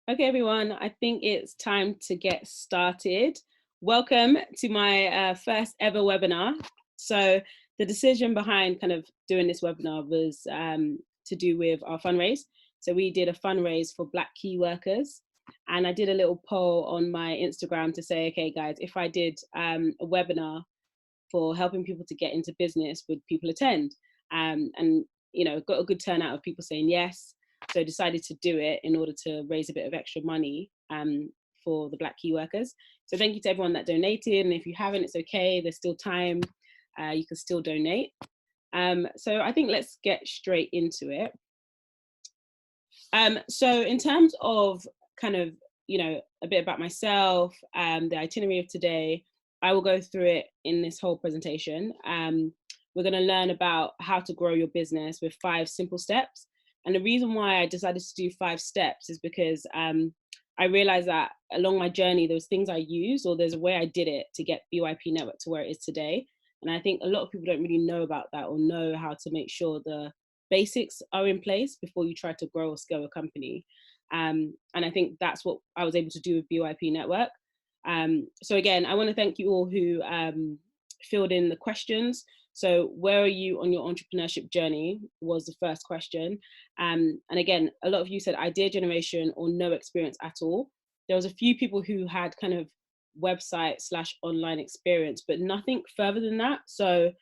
Okay, everyone, I think it's time to get started. Welcome to my first ever webinar. So the decision behind kind of doing this webinar was to do with our fundraise. So we did a fundraise for Black key workers. And I did a little poll on my Instagram to say, okay, guys, if I did a webinar for helping people to get into business, would people attend? And, you know, got a good turnout of people saying yes. So I decided to do it in order to raise a bit of extra money for the Black key workers. So thank you to everyone that donated. And if you haven't, it's okay. There's still time. You can still donate. So I think let's get straight into it. So in terms of kind of, you know, a bit about myself, the itinerary of today, I will go through it in this whole presentation. We're going to learn about how to grow your business with 5 simple steps. And the reason why I decided to do 5 steps is because I realized that along my journey, there was things I used, or there's a way I did it to get BYP Network to where it is today. And I think a lot of people don't really know about that or know how to make sure the basics are in place before you try to grow or scale a company. And I think that's what I was able to do with BYP Network. So again, I want to thank you all who filled in the questions. So where are you on your entrepreneurship journey was the first question. And again, a lot of you said idea generation or no experience at all. There was a few people who had kind of website/online experience, but nothing further than that. So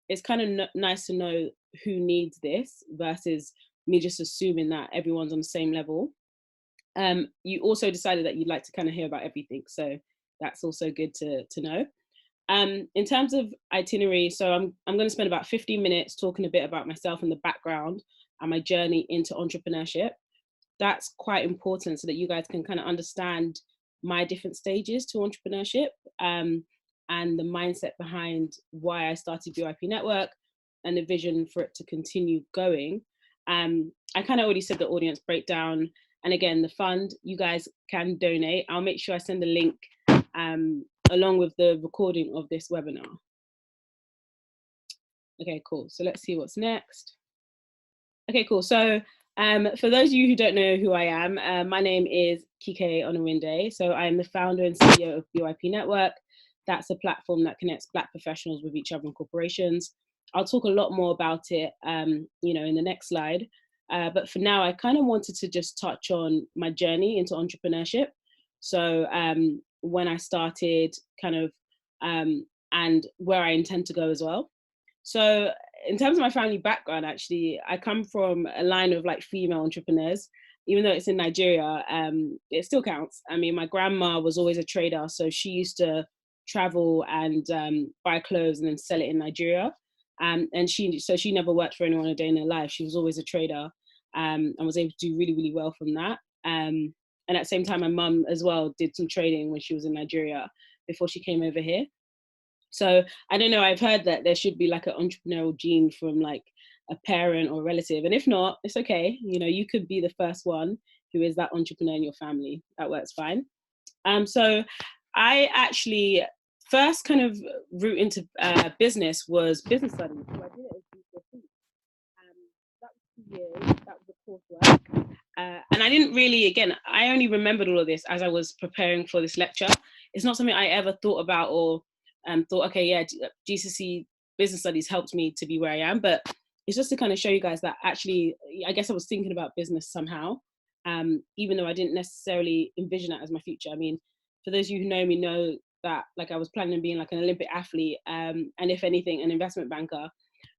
it's kind of nice to know who needs this versus me just assuming that everyone's on the same level. You also decided that you'd like to kind of hear about everything. So that's also good to know. In terms of itinerary, so I'm going to spend about 15 minutes talking a bit about myself and the background and my journey into entrepreneurship. That's quite important so that you guys can kind of understand my different stages to entrepreneurship and the mindset behind why I started BYP Network and the vision for it to continue going. I kind of already said the audience breakdown. And again, the fund, you guys can donate. I'll make sure I send a link along with the recording of this webinar. Okay, cool. So let's see what's next. Okay, cool. So for those of you who don't know who I am, my name is Kike Oniwinde. So I am the founder and CEO of BYP Network. That's a platform that connects Black professionals with each other in corporations. I'll talk a lot more about it, you know, in the next slide. But for now, I kind of wanted to just touch on my journey into entrepreneurship. So when I started kind of, and where I intend to go as well. So in terms of my family background, actually, I come from a line of like female entrepreneurs. Even though it's in Nigeria, it still counts. I mean, my grandma was always a trader, so she used to travel and buy clothes and then sell it in Nigeria. And she never worked for anyone a day in her life. She was always a trader and was able to do really, really well from that. And at the same time, my mum as well did some trading when she was in Nigeria before she came over here. So I don't know, I've heard that there should be like an entrepreneurial gene from like a parent or relative. And if not, it's okay. You know, you could be the first one who is that entrepreneur in your family. That works fine. So I actually first kind of route into business was business studies. So I did it as GCSE. That was 2 years. That was the coursework. And I didn't really, again, I only remembered all of this as I was preparing for this lecture. It's not something I ever thought about or thought, okay, yeah, GCSE business studies helped me to be where I am. But it's just to kind of show you guys that actually, I guess I was thinking about business somehow, even though I didn't necessarily envision that as my future. I mean, for those of you who know me know that like I was planning on being like an Olympic athlete and if anything, an investment banker.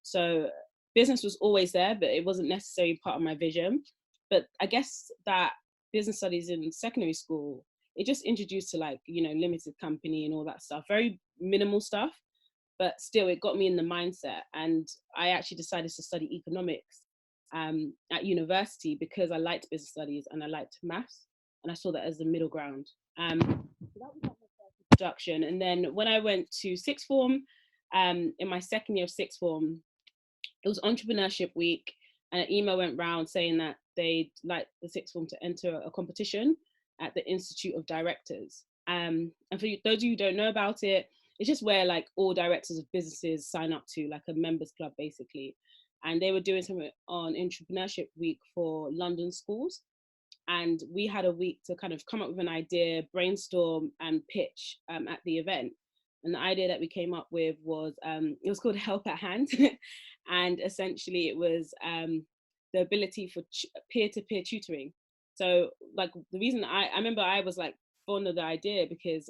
So business was always there, but it wasn't necessarily part of my vision. But I guess that business studies in secondary school, it just introduced to like, you know, limited company and all that stuff, very minimal stuff, but still it got me in the mindset. And I actually decided to study economics at university because I liked business studies and I liked maths, and I saw that as the middle ground. So that was like my first introduction. And then when I went to sixth form, in my second year of sixth form, it was entrepreneurship week, and an email went round saying that they'd like the sixth form to enter a competition at the Institute of Directors. And for those of you who don't know about it, it's just where like all directors of businesses sign up to, like a members club basically. And they were doing something on entrepreneurship week for London schools. and we had a week to kind of come up with an idea, brainstorm, and pitch at the event. And the idea that we came up with was, it was called Help at Hand. And essentially it was the ability for peer-to-peer tutoring. So like the reason I remember I was like fond of the idea because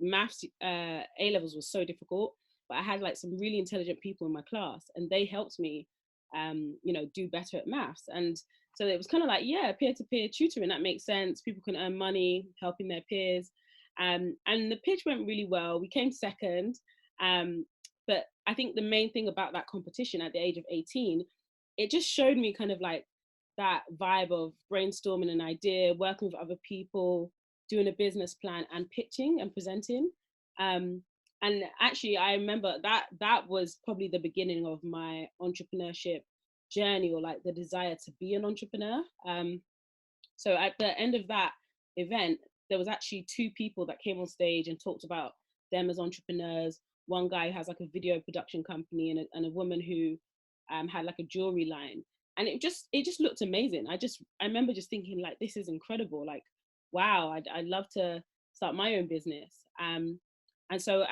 maths A-levels was so difficult, but I had like some really intelligent people in my class and they helped me, do better at maths. And so it was kind of like, yeah, peer-to-peer tutoring, that makes sense. People can earn money helping their peers. And the pitch went really well. We came second. But I think the main thing about that competition at the age of 18, it just showed me kind of like that vibe of brainstorming an idea, working with other people, doing a business plan and pitching and presenting. And actually, I remember that was probably the beginning of my entrepreneurship journey, or like the desire to be an entrepreneur. So at the end of that event, there was actually two people that came on stage and talked about them as entrepreneurs. One guy who has like a video production company, and a woman who had like a jewelry line. And it just looked amazing. I remember just thinking like, this is incredible. Like, wow, I'd love to start my own business. And so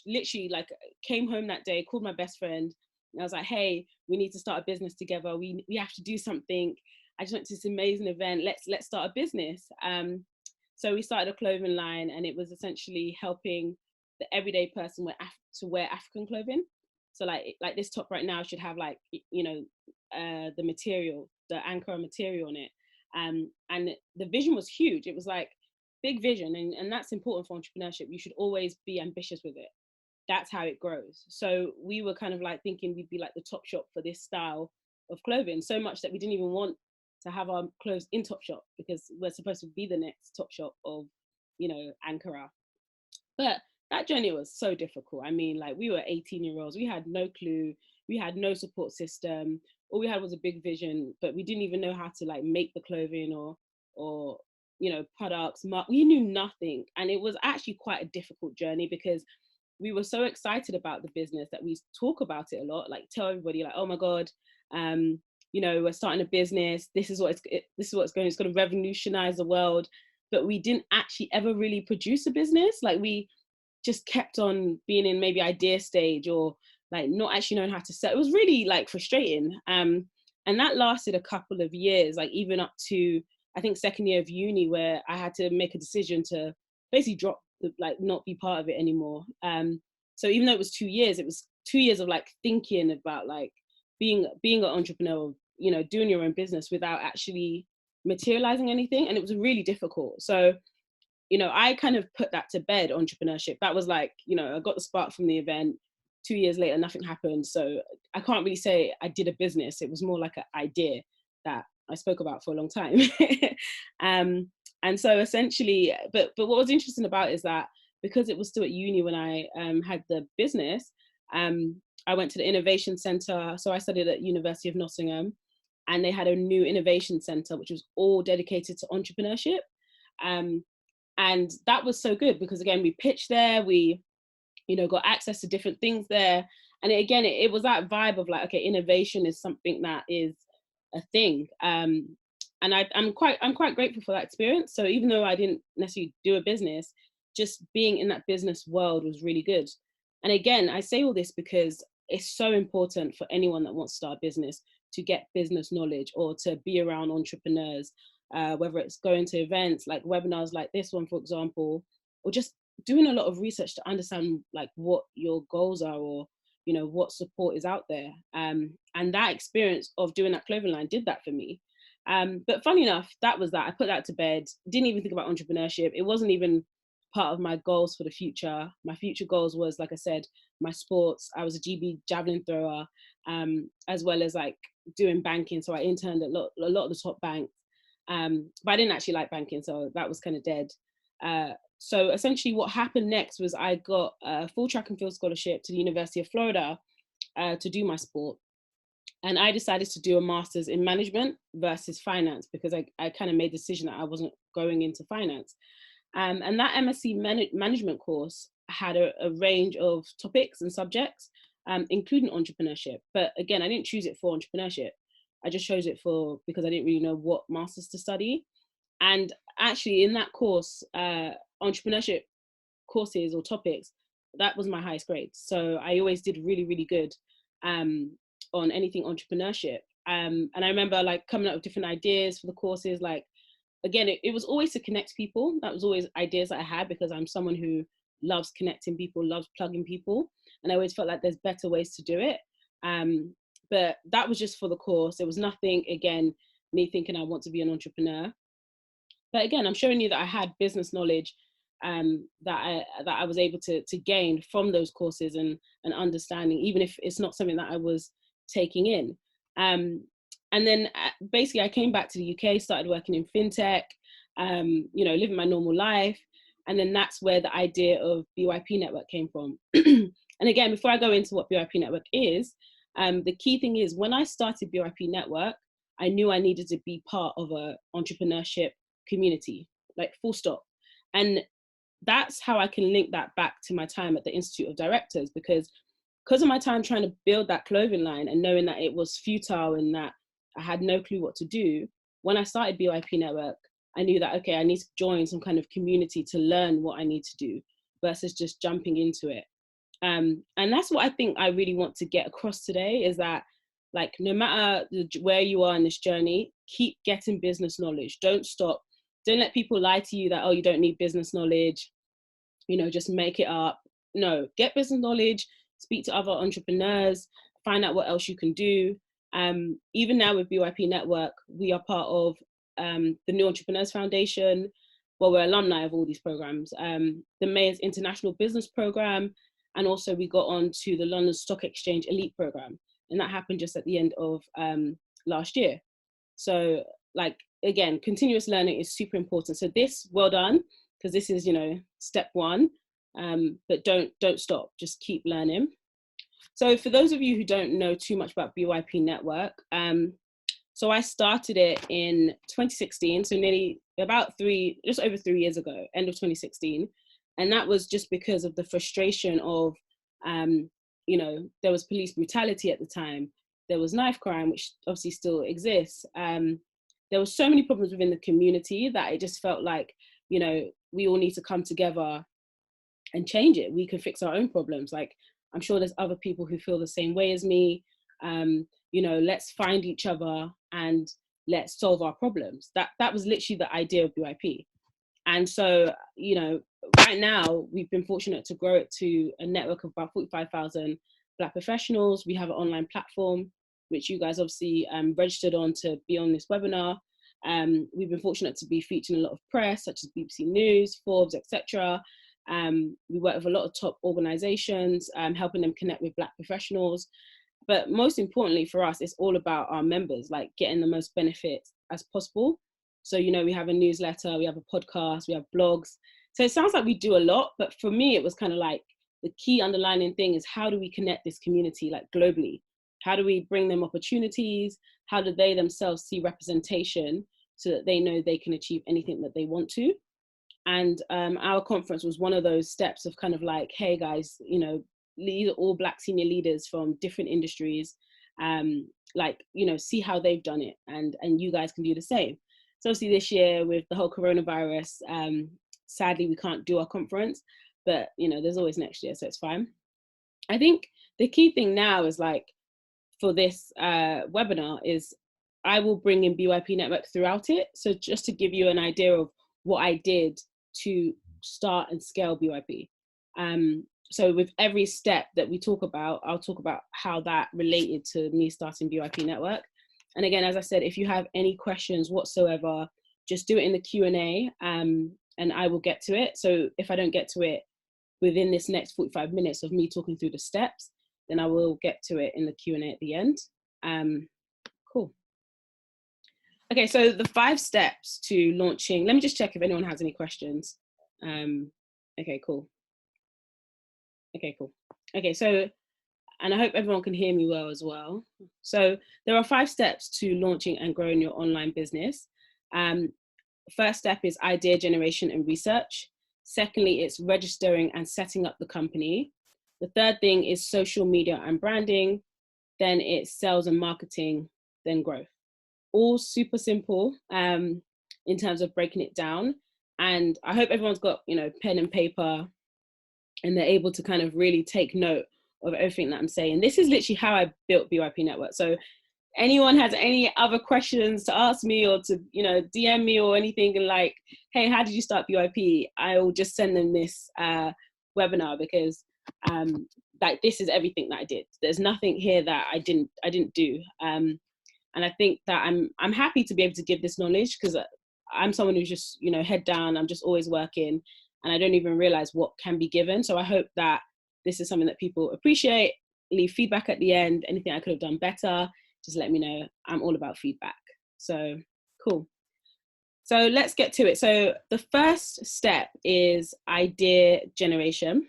literally like came home that day, called my best friend, and I was like, hey, we need to start a business together. We have to do something. I just went to this amazing event. Let's start a business. So we started a clothing line, and it was essentially helping the everyday person to wear African clothing. So like this top right now should have like, the material, the anre material on it. And the vision was huge. It was like big vision, and that's important for entrepreneurship. You should always be ambitious with it. That's how it grows. So we were kind of like thinking we'd be like the top shop for this style of clothing, so much that we didn't even want to have our clothes in Topshop because we're supposed to be the next Topshop of, Ankara. But that journey was so difficult. I mean, like, we were 18-year-olds. We had no clue. We had no support system. All we had was a big vision, but we didn't even know how to like make the clothing or products. We knew nothing. And it was actually quite a difficult journey because we were so excited about the business that we talk about it a lot, like tell everybody like, oh my God, we're starting a business. This is what it's going to revolutionize the world. But we didn't actually ever really produce a business. Like, we just kept on being in maybe idea stage, or like not actually knowing how to sell. It was really like frustrating. And that lasted a couple of years, like even up to, I think, second year of uni, where I had to make a decision to basically drop, like not be part of it anymore. So even though it was 2 years, it was 2 years of like thinking about like being an entrepreneur, doing your own business without actually materializing anything. And it was really difficult. So, I kind of put that to bed, entrepreneurship. That was like, I got the spark from the event. 2 years later, nothing happened. So I can't really say I did a business. It was more like an idea that I spoke about for a long time. And so essentially, but what was interesting about it is that because it was still at uni when I had the business, I went to the innovation center. So I studied at University of Nottingham, and they had a new innovation center, which was all dedicated to entrepreneurship. And that was so good because, again, we pitched there, we, got access to different things there. And it was that vibe of like, okay, innovation is something that is a thing. And I'm quite grateful for that experience. So even though I didn't necessarily do a business, just being in that business world was really good. And again, I say all this because it's so important for anyone that wants to start a business to get business knowledge or to be around entrepreneurs, whether it's going to events like webinars like this one, for example, or just doing a lot of research to understand like what your goals are, or what support is out there. And that experience of doing that clothing line did that for me. But funny enough, that was that. I put that to bed, didn't even think about entrepreneurship. It wasn't even part of my goals for the future. My future goals was, like I said, my sports. I was a GB javelin thrower, as well as like doing banking. So I interned at a lot of the top banks. But I didn't actually like banking, so that was kind of dead. So essentially what happened next was I got a full track and field scholarship to the University of Florida to do my sport. And I decided to do a master's in management versus finance because I kind of made the decision that I wasn't going into finance. And that MSc management course had a range of topics and subjects, including entrepreneurship. But again, I didn't choose it for entrepreneurship. I just chose it because I didn't really know what masters to study. And actually in that course, entrepreneurship courses or topics, that was my highest grade. So I always did really, really good on anything entrepreneurship. And I remember like coming up with different ideas for the courses. Like, again, it was always to connect people. That was always ideas that I had, because I'm someone who loves connecting people, loves plugging people. And I always felt like there's better ways to do it. But that was just for the course. It was nothing, again, me thinking I want to be an entrepreneur. But again, I'm showing you that I had business knowledge that I was able to gain from those courses and understanding, even if it's not something that I was taking in. And then basically I came back to the UK, started working in fintech, you know, living my normal life. And then that's where the idea of BYP Network came from. And again, before I go into what BYP Network is, the key thing is when I started BYP Network, I knew I needed to be part of an entrepreneurship community, like full stop. And that's how I can link that back to my time at the Institute of Directors, because of my time trying to build that clothing line and knowing that it was futile and that I had no clue what to do. When I started BYP Network, I knew that, okay, I need to join some kind of community to learn what I need to do versus just jumping into it. And that's what I think I really want to get across today, is that, like, no matter where you are in this journey, keep getting business knowledge. Don't stop. Don't let people lie to you that, oh, you don't need business knowledge, you know, just make it up. No, get business knowledge, speak to other entrepreneurs, find out what else you can do. Even now with BYP Network, we are part of the New Entrepreneurs Foundation. Well, we're alumni of all these programs. The Mayor's International Business Program, and also we got on to the London Stock Exchange Elite Program. And that happened just at the end of last year. So, like, again, continuous learning is super important. So this, well done, because this is, you know, step one. But don't stop, just keep learning. So for those of you who don't know too much about BYP Network, so I started it in 2016, so just over 3 years ago, end of 2016. And that was just because of the frustration of, you know, there was police brutality at the time. There was knife crime, which obviously still exists. There were so many problems within the community that it just felt like, you know, we all need to come together and change it. We can fix our own problems. Like, I'm sure there's other people who feel the same way as me. You know, let's find each other and let's solve our problems. That was literally the idea of BYP. And so, you know, right now we've been fortunate to grow it to a network of about 45,000 Black professionals. We have an online platform, which you guys obviously registered on to be on this webinar. We've been fortunate to be featured in a lot of press, such as BBC News, Forbes, etc. We work with a lot of top organizations, helping them connect with Black professionals. But most importantly for us, it's all about our members, like getting the most benefits as possible. So, you know, we have a newsletter, we have a podcast, we have blogs. So it sounds like we do a lot, but for me, it was kind of like the key underlining thing is, how do we connect this community, like, globally? How do we bring them opportunities? How do they themselves see representation so that they know they can achieve anything that they want to? And our conference was one of those steps of kind of like, hey guys, you know, these are all Black senior leaders from different industries. Like, you know, see how they've done it, and you guys can do the same. So obviously this year with the whole coronavirus, sadly we can't do our conference, but you know, there's always next year, so it's fine. I think the key thing now is, like, for this webinar is I will bring in BYP Network throughout it. So just to give you an idea of what I did to start and scale BYP. So with every step that we talk about, I'll talk about how that related to me starting BYP Network. And again, as I said, if you have any questions whatsoever, just do it in the Q&A, and I will get to it. So if I don't get to it within this next 45 minutes of me talking through the steps, then I will get to it in the Q&A at the end. Cool. Okay, so the 5 steps to launching, let me just check if anyone has any questions. Okay, cool. Okay, cool. Okay, so, and I hope everyone can hear me well as well. So there are 5 steps to launching and growing your online business. First step is idea generation and research. Secondly, it's registering and setting up the company. The third thing is social media and branding. Then it's sales and marketing, then growth. All super simple. in terms of breaking it down. And I hope everyone's got, pen and paper, and they're able to kind of really take note of everything that I'm saying. This is literally how I built BYP Network. So anyone has any other questions to ask me, or to, DM me or anything, and like, hey, how did you start BYP? I will just send them this webinar, because like, this is everything that I did. There's nothing here that I didn't do. And I think that I'm happy to be able to give this knowledge, because I'm someone who's just, head down. I'm just always working, and I don't even realize what can be given. So I hope that this is something that people appreciate. Leave feedback at the end. Anything I could have done better, just let me know. I'm all about feedback. So cool. So let's get to it. So the first step is idea generation.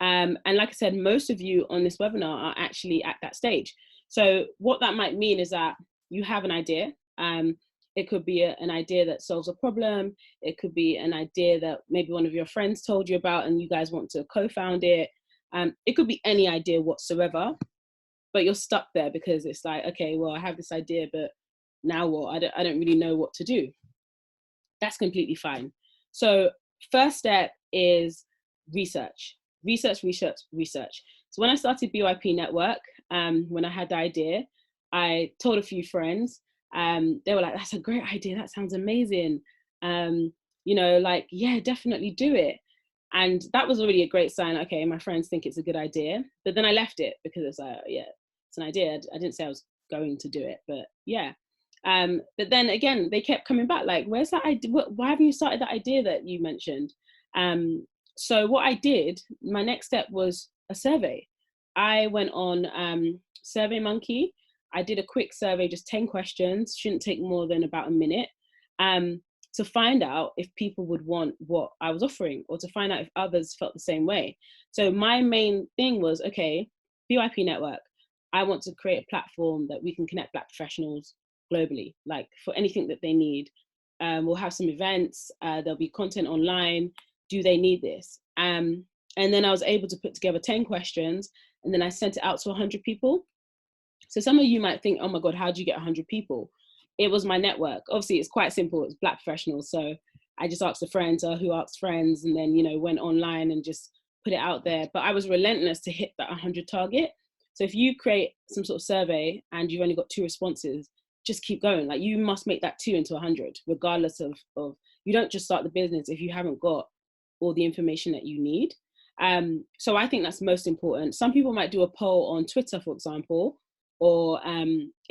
And like I said, most of you on this webinar are actually at that stage. So what that might mean is that you have an idea. It could be an idea that solves a problem. It could be an idea that maybe one of your friends told you about and you guys want to co-found it. It could be any idea whatsoever, but you're stuck there because it's like, okay, well, I have this idea, but now what? I don't really know what to do. That's completely fine. So first step is research. Research. So when I started BYP Network, when I had the idea, I told a few friends. They were like, that's a great idea. That sounds amazing. Like, yeah, definitely do it. And that was already a great sign. Okay, my friends think it's a good idea. But then I left it because it's like, yeah, it's an idea. I didn't say I was going to do it, but yeah. But then again, they kept coming back like, where's that idea? Why haven't you started that idea that you mentioned? So what I did, my next step was a survey. I went on SurveyMonkey. I did a quick survey, just 10 questions, shouldn't take more than about a minute, to find out if people would want what I was offering, or to find out if others felt the same way. So my main thing was, okay, BYP Network, I want to create a platform that we can connect Black professionals globally, like for anything that they need. We'll have some events, there'll be content online. Do they need this? And then I was able to put together 10 questions, and then I sent it out to 100 people. So some of you might think, oh my God, how do you get 100 people? It was my network. Obviously, it's quite simple. It's Black professionals. So I just asked a friend who asked friends, and then, went online and just put it out there. But I was relentless to hit that 100 target. So if you create some sort of survey and you've only got 2 responses, just keep going. Like, you must make that 2 into 100, regardless of you don't just start the business if you haven't got all the information that you need. So I think that's most important. Some people might do a poll on Twitter, for example, or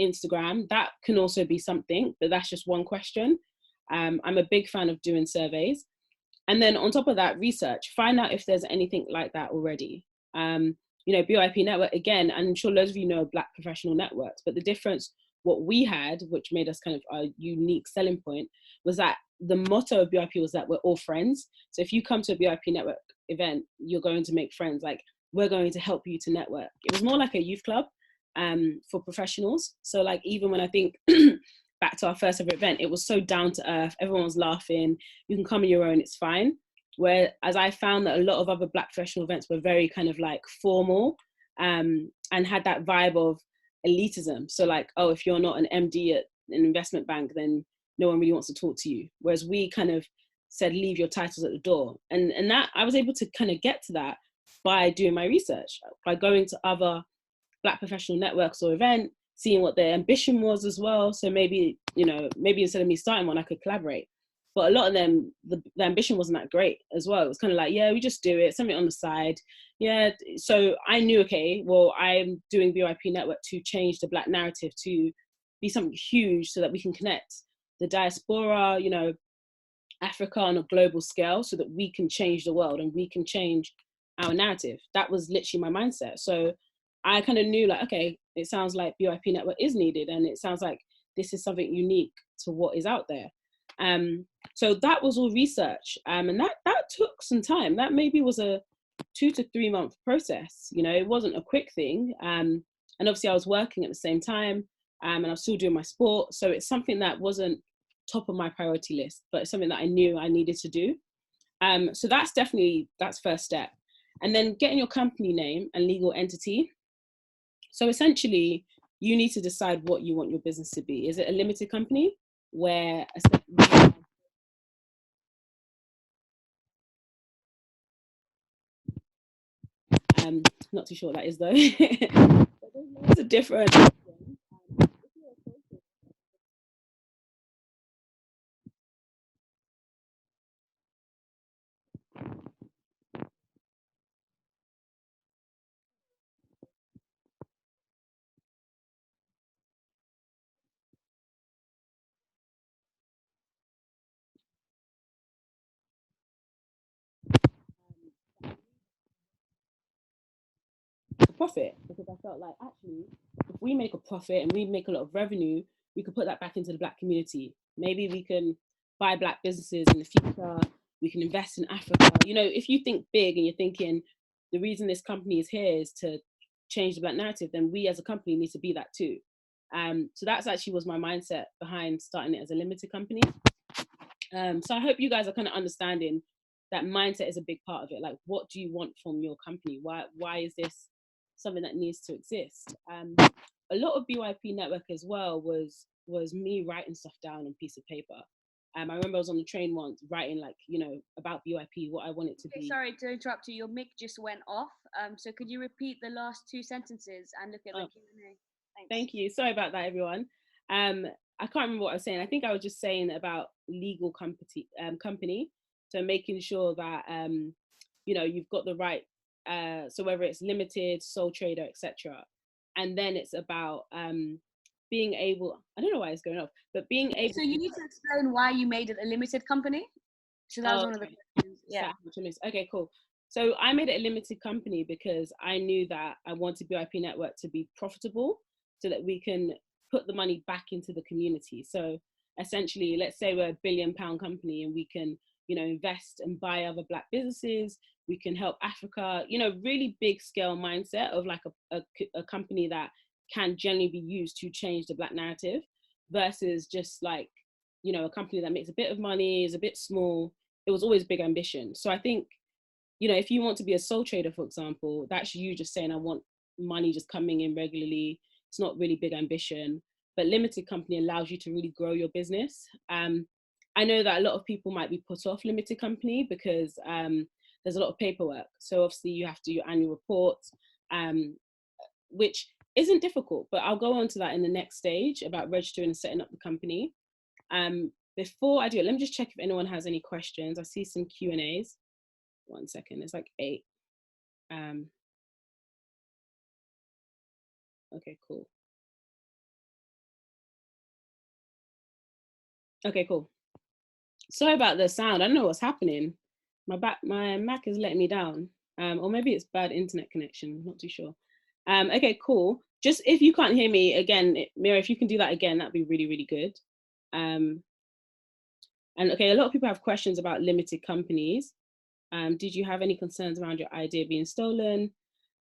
Instagram. That can also be something, but that's just one question. I'm a big fan of doing surveys. And then on top of that, research, find out if there's anything like that already. BYP Network, again, I'm sure loads of you know Black professional networks, but the difference, what we had, which made us kind of our unique selling point, was that the motto of BYP was that we're all friends. So if you come to a BYP Network event, you're going to make friends. Like, we're going to help you to network. It was more like a youth club for professionals. So like, even when I think back to our first ever event, it was so down to earth. Everyone was laughing. You can come on your own, it's fine. Whereas I found that a lot of other Black professional events were very kind of like formal, and had that vibe of elitism. So like, oh, if you're not an MD at an investment bank, then no one really wants to talk to you. Whereas we kind of said, leave your titles at the door. And that I was able to kind of get to that by doing my research, by going to other Black professional networks or event, seeing what their ambition was as well. So maybe instead of me starting one, I could collaborate. But a lot of them, the ambition wasn't that great as well. It was kind of like, yeah, we just do it, something on the side. Yeah. So I knew, okay, well, I'm doing BYP Network to change the Black narrative, to be something huge so that we can connect the diaspora, Africa on a global scale, so that we can change the world and we can change our narrative. That was literally my mindset. So I kind of knew, like, okay, it sounds like BYP Network is needed, and it sounds like this is something unique to what is out there. So that was all research, and that took some time. That maybe was a 2 to 3 month process. It wasn't a quick thing. And obviously I was working at the same time, and I was still doing my sport. So it's something that wasn't top of my priority list, but it's something that I knew I needed to do. So that's first step. And then getting your company name and legal entity. So essentially, you need to decide what you want your business to be. Is it a limited company where Not too sure what that is though. But there's loads of different options. If you're a social profit, because I felt like actually if we make a profit and we make a lot of revenue, we could put that back into the Black community. Maybe we can buy Black businesses in the future, we can invest in Africa. You know, if you think big and you're thinking the reason this company is here is to change the Black narrative, then we as a company need to be that too. So that's actually was my mindset behind starting it as a limited company. So I hope you guys are kind of understanding that mindset is a big part of it. Like, what do you want from your company? Why is this something that needs to exist? A lot of BYP Network as well was me writing stuff down on a piece of paper. I remember I was on the train once writing, like, you know, about BYP, what I want it to be. Sorry to interrupt you. Your mic just went off. So could you repeat the last two sentences and look at the Q&A? Thanks. Thank you. Sorry about that, everyone. I can't remember what I was saying. I think I was just saying about legal company. So making sure that, you know, you've got the right, so whether it's limited, sole trader, etc. And then it's about being able, I don't know why it's going off, but being able. So you need to explain why you made it a limited company. So that was one of the questions. Yeah. Okay, cool. So I made it a limited company because I knew that I wanted BYP Network to be profitable so that we can put the money back into the community. So essentially, let's say we're £1 billion company and we can, you know, invest and buy other Black businesses. We can help Africa, you know, really big scale mindset of like a company that can generally be used to change the Black narrative versus just like, you know, a company that makes a bit of money, is a bit small. It was always big ambition. So I think, you know, if you want to be a sole trader, for example, that's you just saying, I want money just coming in regularly. It's not really big ambition, but limited company allows you to really grow your business. I know that a lot of people might be put off limited company because there's a lot of paperwork. So obviously you have to do your annual reports, which isn't difficult, but I'll go on to that in the next stage about registering and setting up the company. Before I do it, let me just check if anyone has any questions. I see some Q&As. 1 second, it's like 8. Okay, cool. Okay, cool. Sorry about the sound. I don't know what's happening. My Mac is letting me down. Or maybe it's bad internet connection, not too sure. Okay, cool. Just if you can't hear me again, Mira, if you can do that again, that'd be really, really good. And okay, a lot of people have questions about limited companies. Did you have any concerns around your idea being stolen?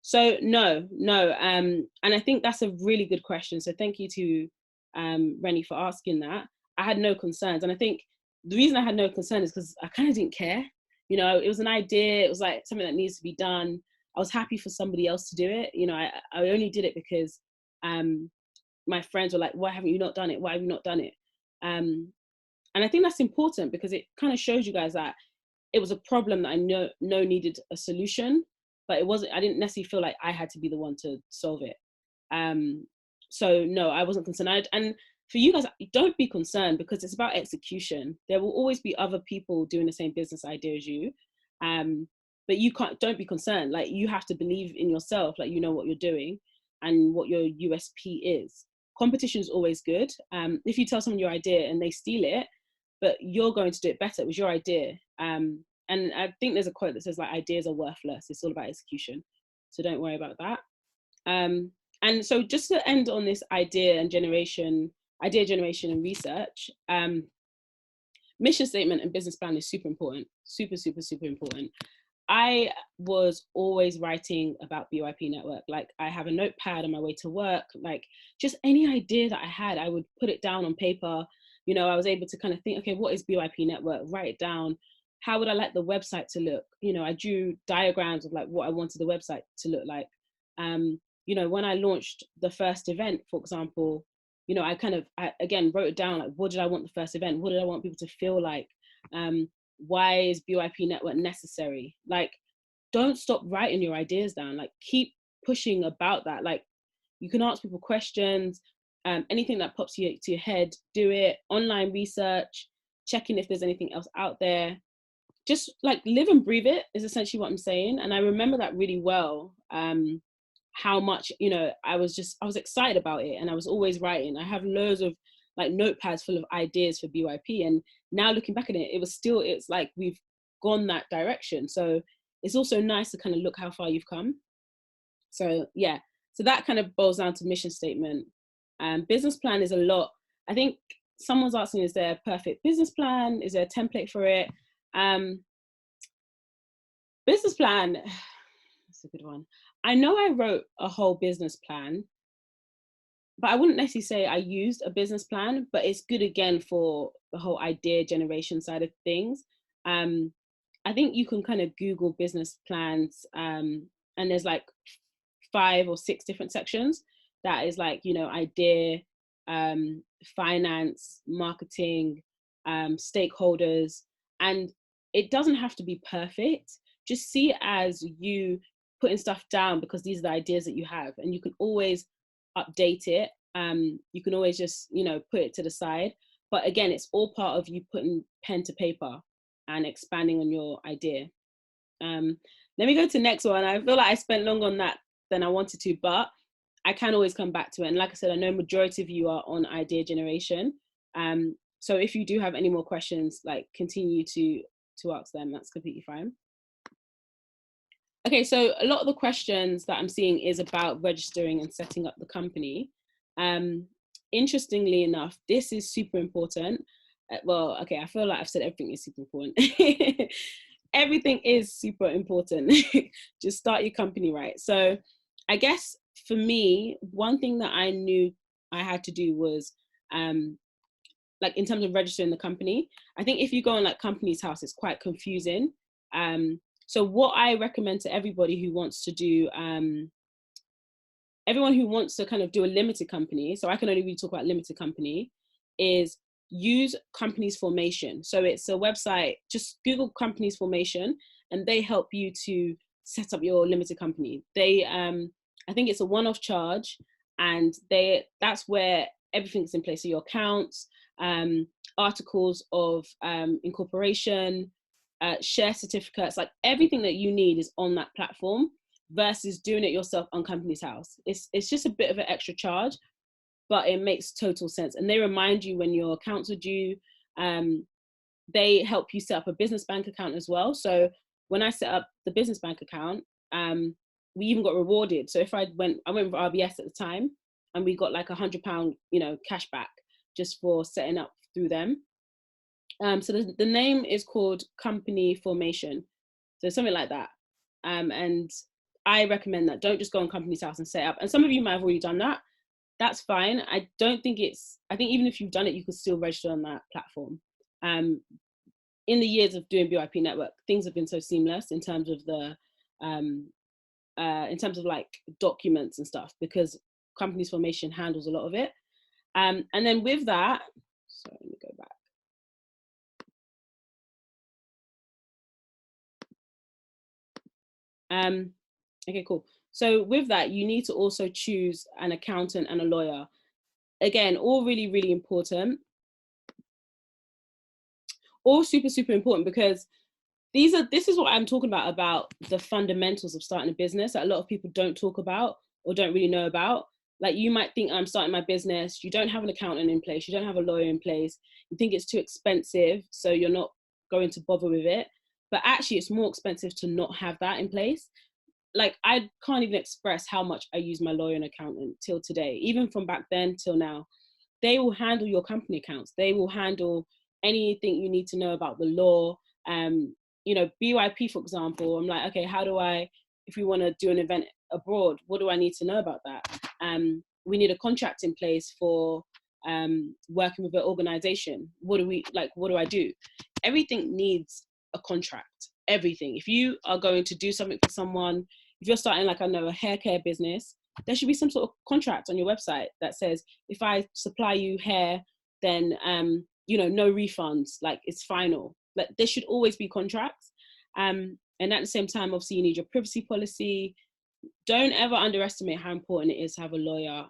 So no. And I think that's a really good question. So thank you to Rennie for asking that. I had no concerns. And I think the reason I had no concern is because I kind of didn't care. You know, it was an idea. It was like something that needs to be done. I was happy for somebody else to do it. You know, I only did it because my friends were like, why haven't you not done it? Why have you not done it? And I think that's important because it kind of shows you guys that it was a problem that I know needed a solution, but it wasn't, I didn't necessarily feel like I had to be the one to solve it. So no, I wasn't concerned. And for you guys, don't be concerned because it's about execution. There will always be other people doing the same business idea as you. But don't be concerned. Like, you have to believe in yourself, like, you know what you're doing and what your USP is. Competition is always good. If you tell someone your idea and they steal it, but you're going to do it better, it was your idea. And I think there's a quote that says, like, ideas are worthless. It's all about execution. So don't worry about that. And so just to end on this idea generation and research, mission statement and business plan is super important. Super, super, super important. I was always writing about BYP Network. Like, I have a notepad on my way to work. Like, just any idea that I had, I would put it down on paper. You know, I was able to kind of think, okay, what is BYP Network? Write it down. How would I like the website to look? You know, I drew diagrams of like what I wanted the website to look like. You know, when I launched the first event, for example, you know, I again wrote it down, like, what did I want the first event? What did I want people to feel like? Why is BYP Network necessary? Like, don't stop writing your ideas down. Like, keep pushing about that. Like, you can ask people questions, anything that pops to your head, do it. Online research, checking if there's anything else out there. Just like live and breathe it is essentially what I'm saying. And I remember that really well. How much, you know, I was excited about it, and I was always writing. I have loads of like notepads full of ideas for BYP, and now looking back at it, it's like we've gone that direction. So it's also nice to kind of look how far you've come. So yeah, so that kind of boils down to mission statement. Business plan is a lot. I think someone's asking, is there a perfect business plan? Is there a template for it? Business plan, that's a good one. I know I wrote a whole business plan, but I wouldn't necessarily say I used a business plan, but it's good again for the whole idea generation side of things. I think you can kind of Google business plans, and there's like 5 or 6 different sections. That is like, you know, idea, finance, marketing, stakeholders, and it doesn't have to be perfect. Just see it as you putting stuff down because these are the ideas that you have, and you can always update it. You can always just, you know, put it to the side. But again, it's all part of you putting pen to paper and expanding on your idea. Let me go to the next one. I feel like I spent longer on that than I wanted to, but I can always come back to it. And like I said, I know majority of you are on idea generation. So if you do have any more questions, like continue to ask them. That's completely fine. Okay, so a lot of the questions that I'm seeing is about registering and setting up the company. Interestingly enough, this is super important. Well, okay, I feel like I've said everything is super important. Everything is super important. Just start your company right. So I guess for me, one thing that I knew I had to do was, like in terms of registering the company, I think if you go on like Companies House, it's quite confusing. So what I recommend to everybody who wants to do, everyone who wants to kind of do a limited company, so I can only really talk about limited company, is use Companies Formation. So it's a website, just Google Companies Formation, and they help you to set up your limited company. They, I think it's a one-off charge, and that's where everything's in place. So your accounts, articles of incorporation, share certificates, like everything that you need is on that platform, versus doing it yourself on Companies House. It's just a bit of an extra charge, but it makes total sense. And they remind you when your accounts are due. They help you set up a business bank account as well. So when I set up the business bank account, we even got rewarded. So if I went with RBS at the time, and we got like £100, you know, cash back just for setting up through them. So the name is called Company Formation. So something like that. And I recommend that. Don't just go on Companies House and set up. And some of you might have already done that. That's fine. I think even if you've done it, you could still register on that platform. In the years of doing BYP Network, things have been so seamless in terms of like documents and stuff, because Companies Formation handles a lot of it. And then with that, sorry, let me go back. Okay, cool. So with that, you need to also choose an accountant and a lawyer. Again, all really, really important. All super, super important, because this is what I'm talking about the fundamentals of starting a business that a lot of people don't talk about or don't really know about. Like, you might think, I'm starting my business, you don't have an accountant in place, you don't have a lawyer in place, you think it's too expensive, so you're not going to bother with it. But actually, it's more expensive to not have that in place. Like, I can't even express how much I use my lawyer and accountant till today, even from back then till now. They will handle your company accounts. They will handle anything you need to know about the law. You know, BYP, for example, I'm like, okay, how do I, if we want to do an event abroad, what do I need to know about that? We need a contract in place for working with an organization. What do I do? Everything needs a contract, everything. If you are going to do something for someone, if you're starting, like, I know, a hair care business, there should be some sort of contract on your website that says, if I supply you hair, then, you know, no refunds, like, it's final. Like, there should always be contracts. And And at the same time, obviously, you need your privacy policy. Don't ever underestimate how important it is to have a lawyer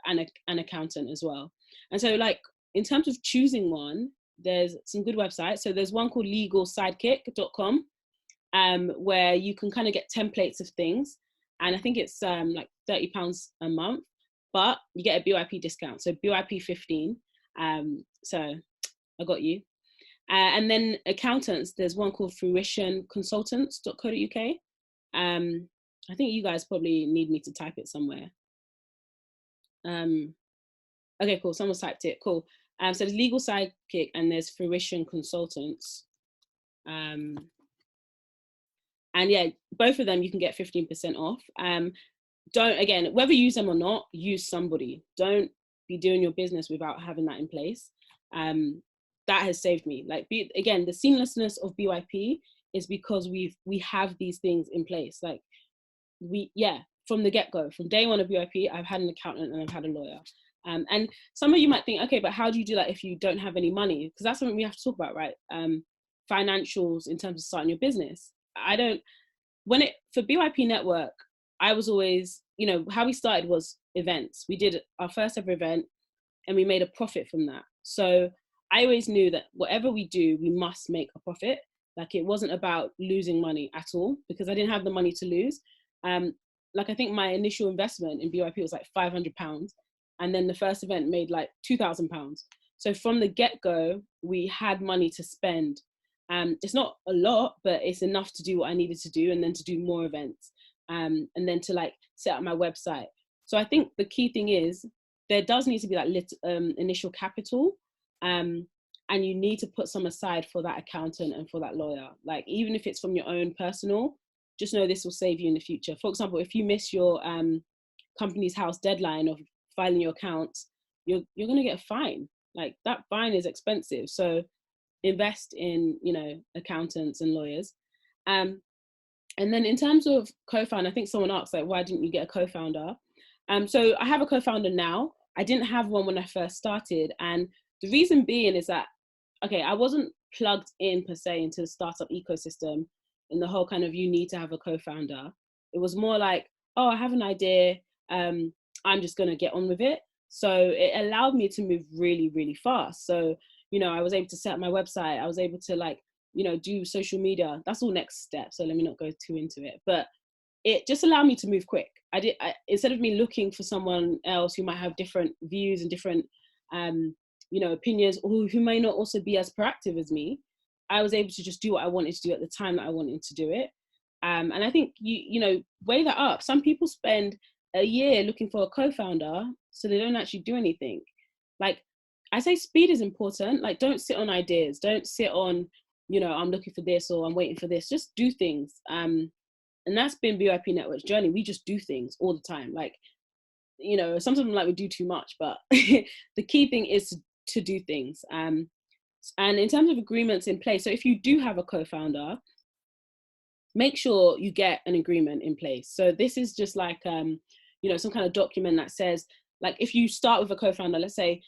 and an accountant as well. And so, like, in terms of choosing one, there's some good websites. So there's one called legalsidekick.com, where you can kind of get templates of things. And I think it's like £30 a month, but you get a BYP discount. So BYP 15. So I got you. And then accountants, there's one called fruitionconsultants.co.uk. I think you guys probably need me to type it somewhere. Okay, cool. Someone's typed it. Cool. So there's Legal Sidekick and there's Fruition Consultants. And yeah, both of them you can get 15% off. Don't, again, whether you use them or not, use somebody. Don't be doing your business without having that in place. That has saved me. Like, again, the seamlessness of BYP is because we have these things in place. Like, from the get-go, from day one of BYP, I've had an accountant and I've had a lawyer. And some of you might think, okay, but how do you do that if you don't have any money? Because that's something we have to talk about, right? Financials in terms of starting your business. For BYP Network, I was always, how we started was events. We did our first ever event and we made a profit from that. So I always knew that whatever we do, we must make a profit. Like, it wasn't about losing money at all because I didn't have the money to lose. Like, I think my initial investment in BYP was like £500. And then the first event made like £2,000. So from the get-go, we had money to spend. It's not a lot, but it's enough to do what I needed to do and then to do more events. And then to like set up my website. So I think the key thing is there does need to be that initial capital. And you need to put some aside for that accountant and for that lawyer. Like, even if it's from your own personal, just know this will save you in the future. For example, if you miss your company's house deadline of filing your accounts, you're going to get a fine. Like, that fine is expensive. So invest in, accountants and lawyers. And then in terms of co-founder, I think someone asked, like, why didn't you get a co-founder? So I have a co-founder now. I didn't have one when I first started. And the reason being is that, okay, I wasn't plugged in per se into the startup ecosystem and the whole kind of, you need to have a co-founder. It was more like, oh, I have an idea. I'm just going to get on with it. So it allowed me to move really, really fast. So, I was able to set up my website. I was able to do social media. That's all next step. So let me not go too into it, but it just allowed me to move quick. Instead of me looking for someone else who might have different views and different, opinions, or who may not also be as proactive as me, I was able to just do what I wanted to do at the time that I wanted to do it. And I think, weigh that up. Some people spend a year looking for a co-founder, so they don't actually do anything. Like, I say speed is important. Like, don't sit on ideas. Don't sit on, I'm looking for this or I'm waiting for this. Just do things. And that's been BYP Network's journey. We just do things all the time. Like, sometimes we do too much, but the key thing is to do things. And in terms of agreements in place, so if you do have a co-founder, make sure you get an agreement in place. So this is just like, some kind of document that says, like, if you start with a co-founder, let's say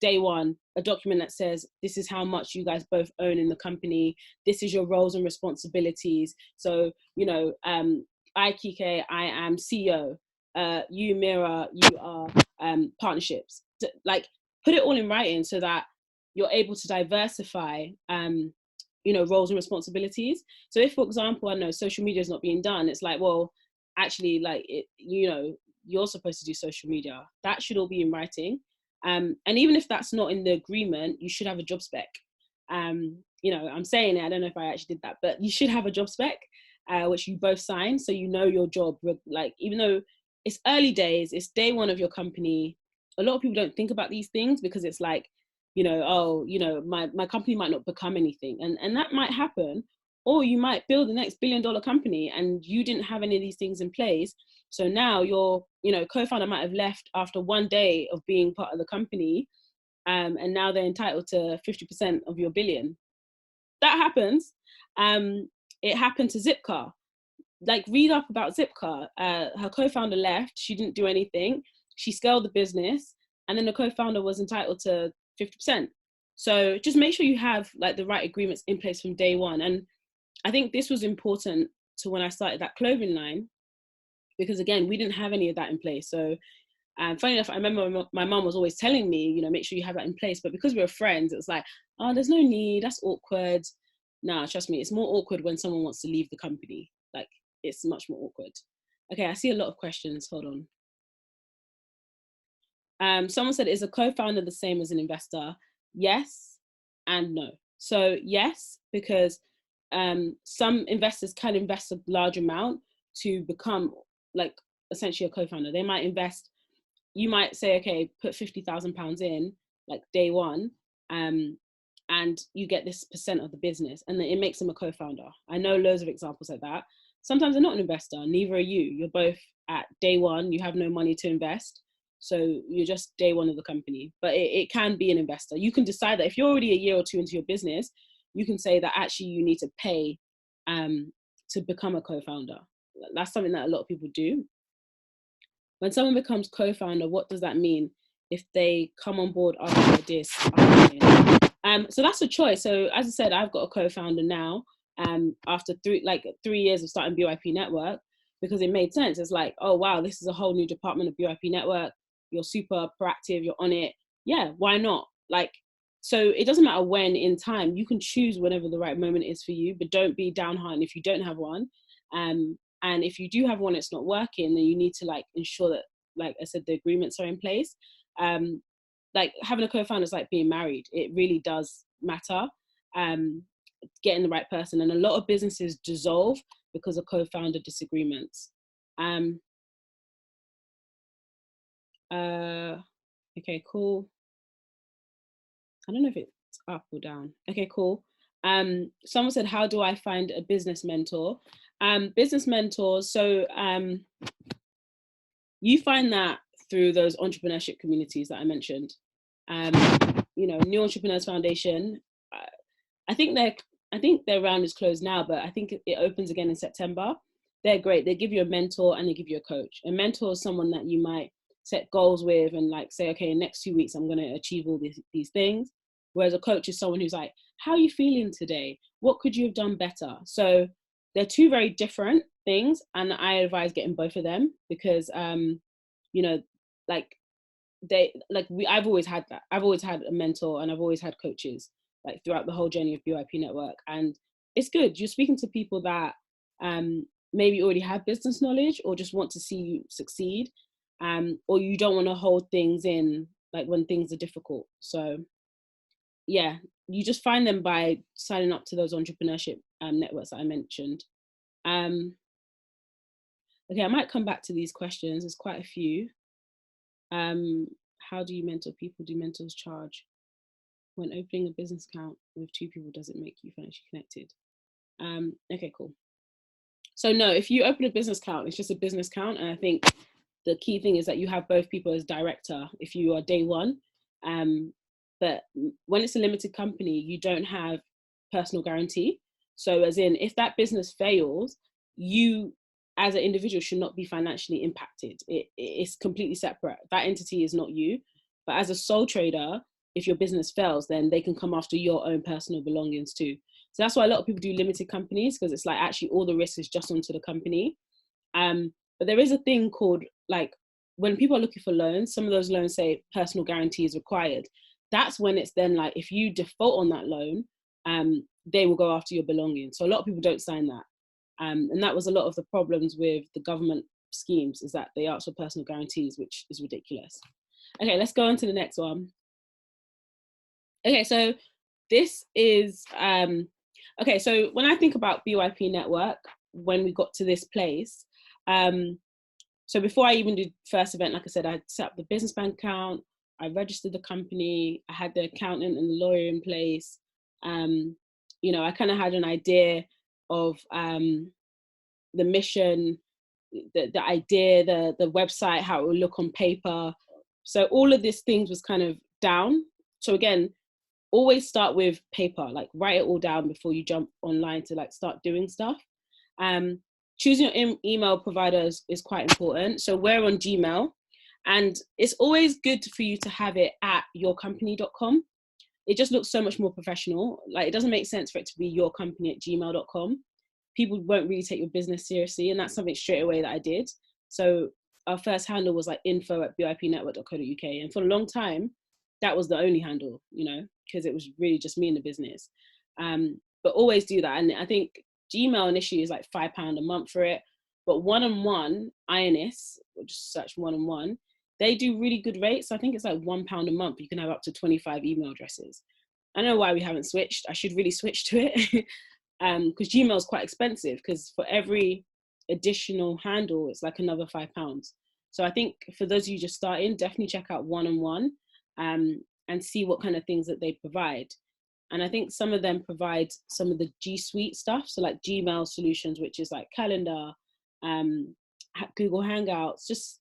day one, a document that says, this is how much you guys both own in the company. This is your roles and responsibilities. So, I, Kike, I am CEO. You, Mira, you are partnerships. Like, put it all in writing so that you're able to diversify, roles and responsibilities. So if, for example, I know social media is not being done, it's like, well, actually, like, you're supposed to do social media. That should all be in writing. And even if that's not in the agreement, you should have a job spec. I'm saying it, I don't know if I actually did that, but you should have a job spec, which you both sign, so your job. Like, even though it's early days, it's day one of your company, a lot of people don't think about these things because it's like, my company might not become anything, and that might happen. Or you might build the next $1 billion company and you didn't have any of these things in place. So now your, co-founder might have left after one day of being part of the company, and now they're entitled to 50% of your billion. That happens. It happened to Zipcar. Like, read up about Zipcar. Her co-founder left. She didn't do anything. She scaled the business, and then the co-founder was entitled to 50%. So just make sure you have like the right agreements in place from day one. And I think this was important to when I started that clothing line, because again, we didn't have any of that in place. So funny enough, I remember my mum was always telling me, you know, make sure you have that in place. But because we were friends, it was like, oh, there's no need. That's awkward. Nah, trust me, it's more awkward when someone wants to leave the company. Like, it's much more awkward. Okay, I see a lot of questions. Hold on. Someone said, is a co-founder the same as an investor? Yes and no. So yes, because some investors can invest a large amount to become like essentially a co-founder. They might invest, you might say, okay, put £50,000 in like day one, and you get this percent of the business, and then it makes them a co-founder. I know loads of examples like that. Sometimes they're not an investor, neither are you. You're both at day one, you have no money to invest. So you're just day one of the company, but it can be an investor. You can decide that if you're already a year or two into your business, you can say that actually you need to pay to become a co-founder. That's something that a lot of people do. When someone becomes co-founder, what does that mean if they come on board after this? So that's a choice. So as I said, I've got a co-founder now after 3 years of starting BYP Network, because it made sense. It's like, oh, wow, this is a whole new department of BYP Network. You're super proactive. You're on it. Yeah, why not? Like, so it doesn't matter when in time. You can choose whenever the right moment is for you, but don't be downhearted if you don't have one. And if you do have one, it's not working, then you need to like ensure that, like I said, the agreements are in place. Like having a co-founder is like being married. It really does matter. Getting the right person. And a lot of businesses dissolve because of co-founder disagreements. Okay, cool. I don't know if it's up or down. Okay, cool. Someone said, how do I find a business mentor? Business mentors, so you find that through those entrepreneurship communities that I mentioned. You know, New Entrepreneurs Foundation, I think their round is closed now, but I think it opens again in September. They're great. They give you a mentor and they give you a coach. A mentor is someone that you might set goals with and like say, okay, in the next 2 weeks, I'm going to achieve all these things. Whereas a coach is someone who's like, how are you feeling today? What could you have done better? So they're two very different things. And I advise getting both of them because, you know, I've always had that. I've always had a mentor and I've always had coaches like throughout the whole journey of BYP Network. And it's good. You're speaking to people that maybe already have business knowledge or just want to see you succeed. Or you don't want to hold things in like when things are difficult. So yeah, you just find them by signing up to those entrepreneurship networks that I mentioned. Okay, I might come back to these questions. There's quite a few. How do you mentor people? Do mentors charge? When opening a business account with 2 people, does it make you financially connected? Okay, cool. So no, if you open a business account, it's just a business account. And I think the key thing is that you have both people as director if you are day one. But when it's a limited company, you don't have personal guarantee. So as in, if that business fails, you as an individual should not be financially impacted. It's completely separate. That entity is not you. But as a sole trader, if your business fails, then they can come after your own personal belongings too. So that's why a lot of people do limited companies, because it's like actually all the risk is just onto the company. But there is a thing called, like, when people are looking for loans, some of those loans say personal guarantee is required. That's when it's then like, if you default on that loan, they will go after your belongings. So a lot of people don't sign that. And that was a lot of the problems with the government schemes, is that they ask for personal guarantees, which is ridiculous. Okay, let's go on to the next one. Okay, so this is, okay, so when I think about BYP Network, when we got to this place, so before I even did first event, like I said, I set up the business bank account, I registered the company, I had the accountant and the lawyer in place. You know, I kind of had an idea of the mission, the idea, the website, how it would look on paper. So all of these things was kind of down. So again, always start with paper, like write it all down before you jump online to like start doing stuff. Choosing your email providers is quite important. So we're on Gmail, and it's always good for you to have it at yourcompany.com. it just looks so much more professional. Like, it doesn't make sense for it to be yourcompany@gmail.com. People won't really take your business seriously. And that's something straight away that I did. So our first handle was like info@bypnetwork.co.uk. And for a long time, that was the only handle, you know, because it was really just me in the business. But always do that. And I think Gmail initially is like £5 a month for it. But one-on-one, Ionis, or just search one-on-one, they do really good rates. So I think it's like £1 a month. You can have up to 25 email addresses. I don't know why we haven't switched. I should really switch to it. Because Gmail is quite expensive, because for every additional handle, it's like another £5. So I think for those of you just starting, definitely check out one-on-one and see what kind of things that they provide. And I think some of them provide some of the G Suite stuff. So like Gmail solutions, which is like calendar, Google Hangouts, just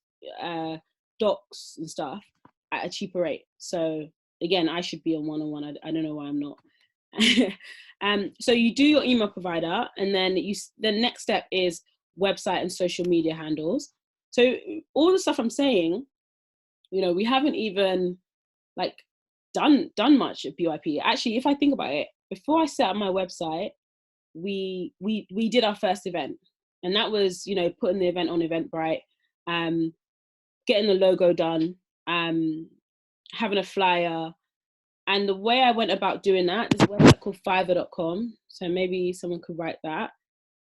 docs and stuff at a cheaper rate. So again, I should be on one-on-one. I don't know why I'm not. So you do your email provider, and then the next step is website and social media handles. So all the stuff I'm saying, you know, we haven't even like done much at BYP. Actually, if I think about it, before I set up my website, we did our first event, and that was, you know, putting the event on Eventbrite, getting the logo done, having a flyer. And the way I went about doing that, there's a website called fiverr.com. So maybe someone could write that.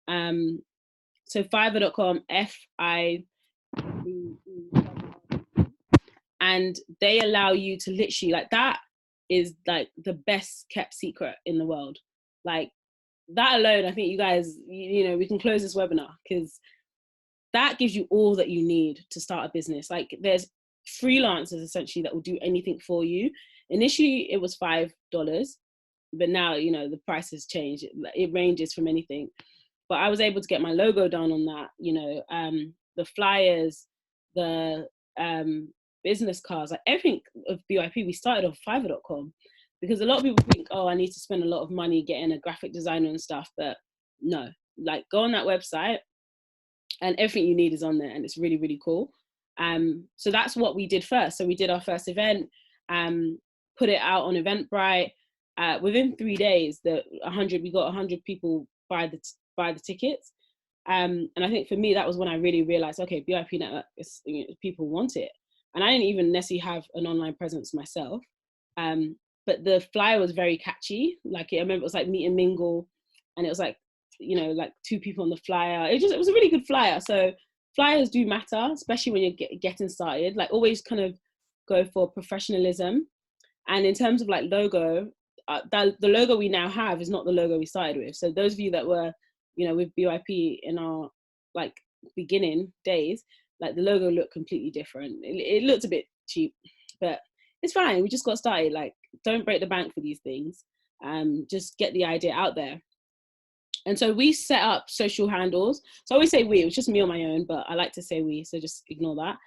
So fiverr.com, FIVE. And they allow you to literally, like, that is like the best kept secret in the world. Like, that alone, I think you guys, you know, we can close this webinar, because that gives you all that you need to start a business. Like, there's freelancers essentially that will do anything for you. Initially it was $5, but now, you know, the price has changed. It ranges from anything. But I was able to get my logo done on that, you know, the flyers, the business cards, like everything of BYP, we started off fiverr.com, because a lot of people think, oh, I need to spend a lot of money getting a graphic designer and stuff. But no, like, go on that website and everything you need is on there, and it's really, really cool. So that's what we did first. So we did our first event, put it out on Eventbrite. Within 3 days, we got 100 people buy the tickets. And I think for me, that was when I really realized, okay, BYP Network, you know, people want it. And I didn't even necessarily have an online presence myself. But the flyer was very catchy. Like, I remember it was like meet and mingle, and it was like, you know, like 2 people on the flyer. It was a really good flyer. So flyers do matter, especially when you're getting started. Like, always kind of go for professionalism. And in terms of like logo, the logo we now have is not the logo we started with. So those of you that were, you know, with BYP in our like beginning days, like, the logo looked completely different. It looked a bit cheap, but it's fine. We just got started. Like, don't break the bank for these things. Just get the idea out there. And so we set up social handles. So I always say we, it was just me on my own, but I like to say we, so just ignore that.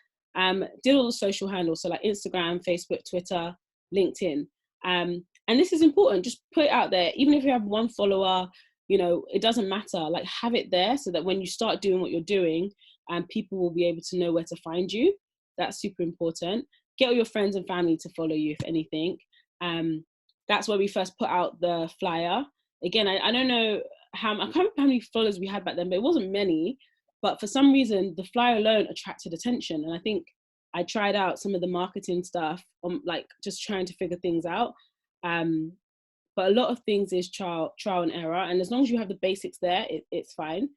Did all the social handles, so like Instagram, Facebook, Twitter, LinkedIn. And this is important, just put it out there. Even if you have 1 follower, you know, it doesn't matter. Like, have it there so that when you start doing what you're doing, people will be able to know where to find you. That's super important. Get all your friends and family to follow you, if anything. That's where we first put out the flyer. Again, I don't know I can't remember how many followers we had back then, but it wasn't many. But for some reason, the flyer alone attracted attention. And I think I tried out some of the marketing stuff, like just trying to figure things out. But a lot of things is trial and error. And as long as you have the basics there, it's fine.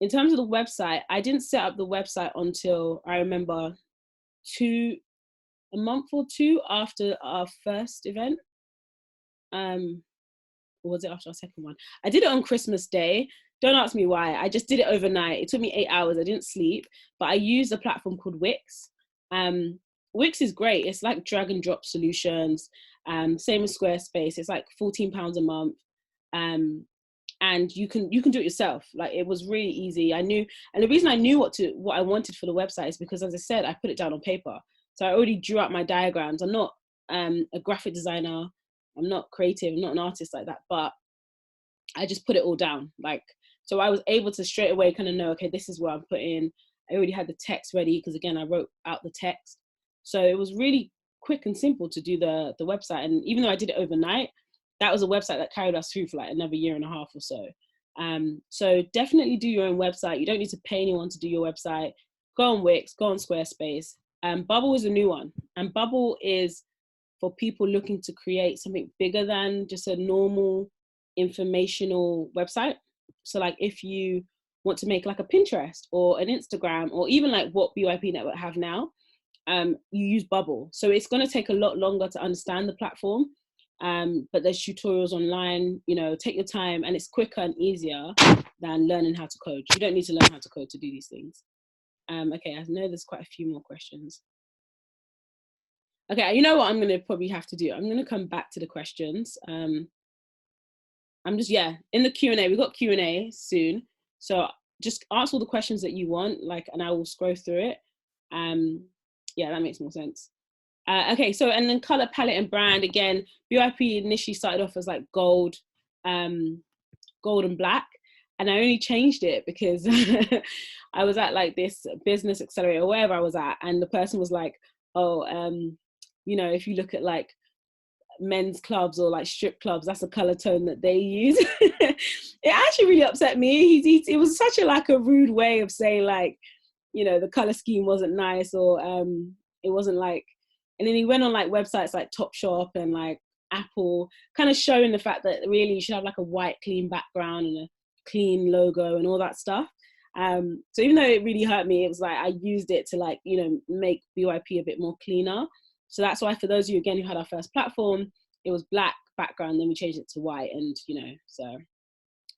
In terms of the website, I didn't set up the website until, I remember, a month or 2 after our first event. Or was it after our second one? I did it on Christmas Day. Don't ask me why. I just did it overnight. It took me 8 hours. I didn't sleep, but I used a platform called Wix. Wix is great. It's like drag and drop solutions. Same as Squarespace. It's like £14 a month. And you can do it yourself. Like, it was really easy. I knew, and the reason I knew what I wanted for the website is because, as I said, I put it down on paper. So I already drew out my diagrams. I'm not a graphic designer. I'm not creative. I'm not an artist like that. But I just put it all down. Like, so I was able to straight away kind of know, okay, this is where I'm putting. I already had the text ready because, again, I wrote out the text. So it was really quick and simple to do the website. And even though I did it overnight, that was a website that carried us through for like another year and a half or so. So definitely do your own website. You don't need to pay anyone to do your website. Go on Wix, go on Squarespace. Bubble is a new one. And Bubble is for people looking to create something bigger than just a normal informational website. So like if you want to make like a Pinterest or an Instagram, or even like what BYP Network have now, you use Bubble. So it's going to take a lot longer to understand the platform. But there's tutorials online, you know, take your time, and it's quicker and easier than learning how to code. You don't need to learn how to code to do these things. Okay, I know there's quite a few more questions. Okay, you know what I'm going to probably have to do? I'm going to come back to the questions. I'm just, in the Q&A, we've got Q&A soon. So just ask all the questions that you want, like, and I will scroll through it. Yeah, that makes more sense. Okay, so, and then color palette and brand, again, BYP initially started off as like gold and black. And I only changed it because I was at like this business accelerator, wherever I was at. And the person was like, oh, you know, if you look at like men's clubs or like strip clubs, that's the color tone that they use. It actually really upset me. It was such a like a rude way of saying like, you know, the color scheme wasn't nice, or it wasn't like, and then he went on like websites like Topshop and like Apple, kind of showing the fact that really you should have like a white clean background and a clean logo and all that stuff. So even though it really hurt me, it was like I used it to like, you know, make BYP a bit more cleaner. So that's why for those of you again who had our first platform, it was black background, then we changed it to white, and you know,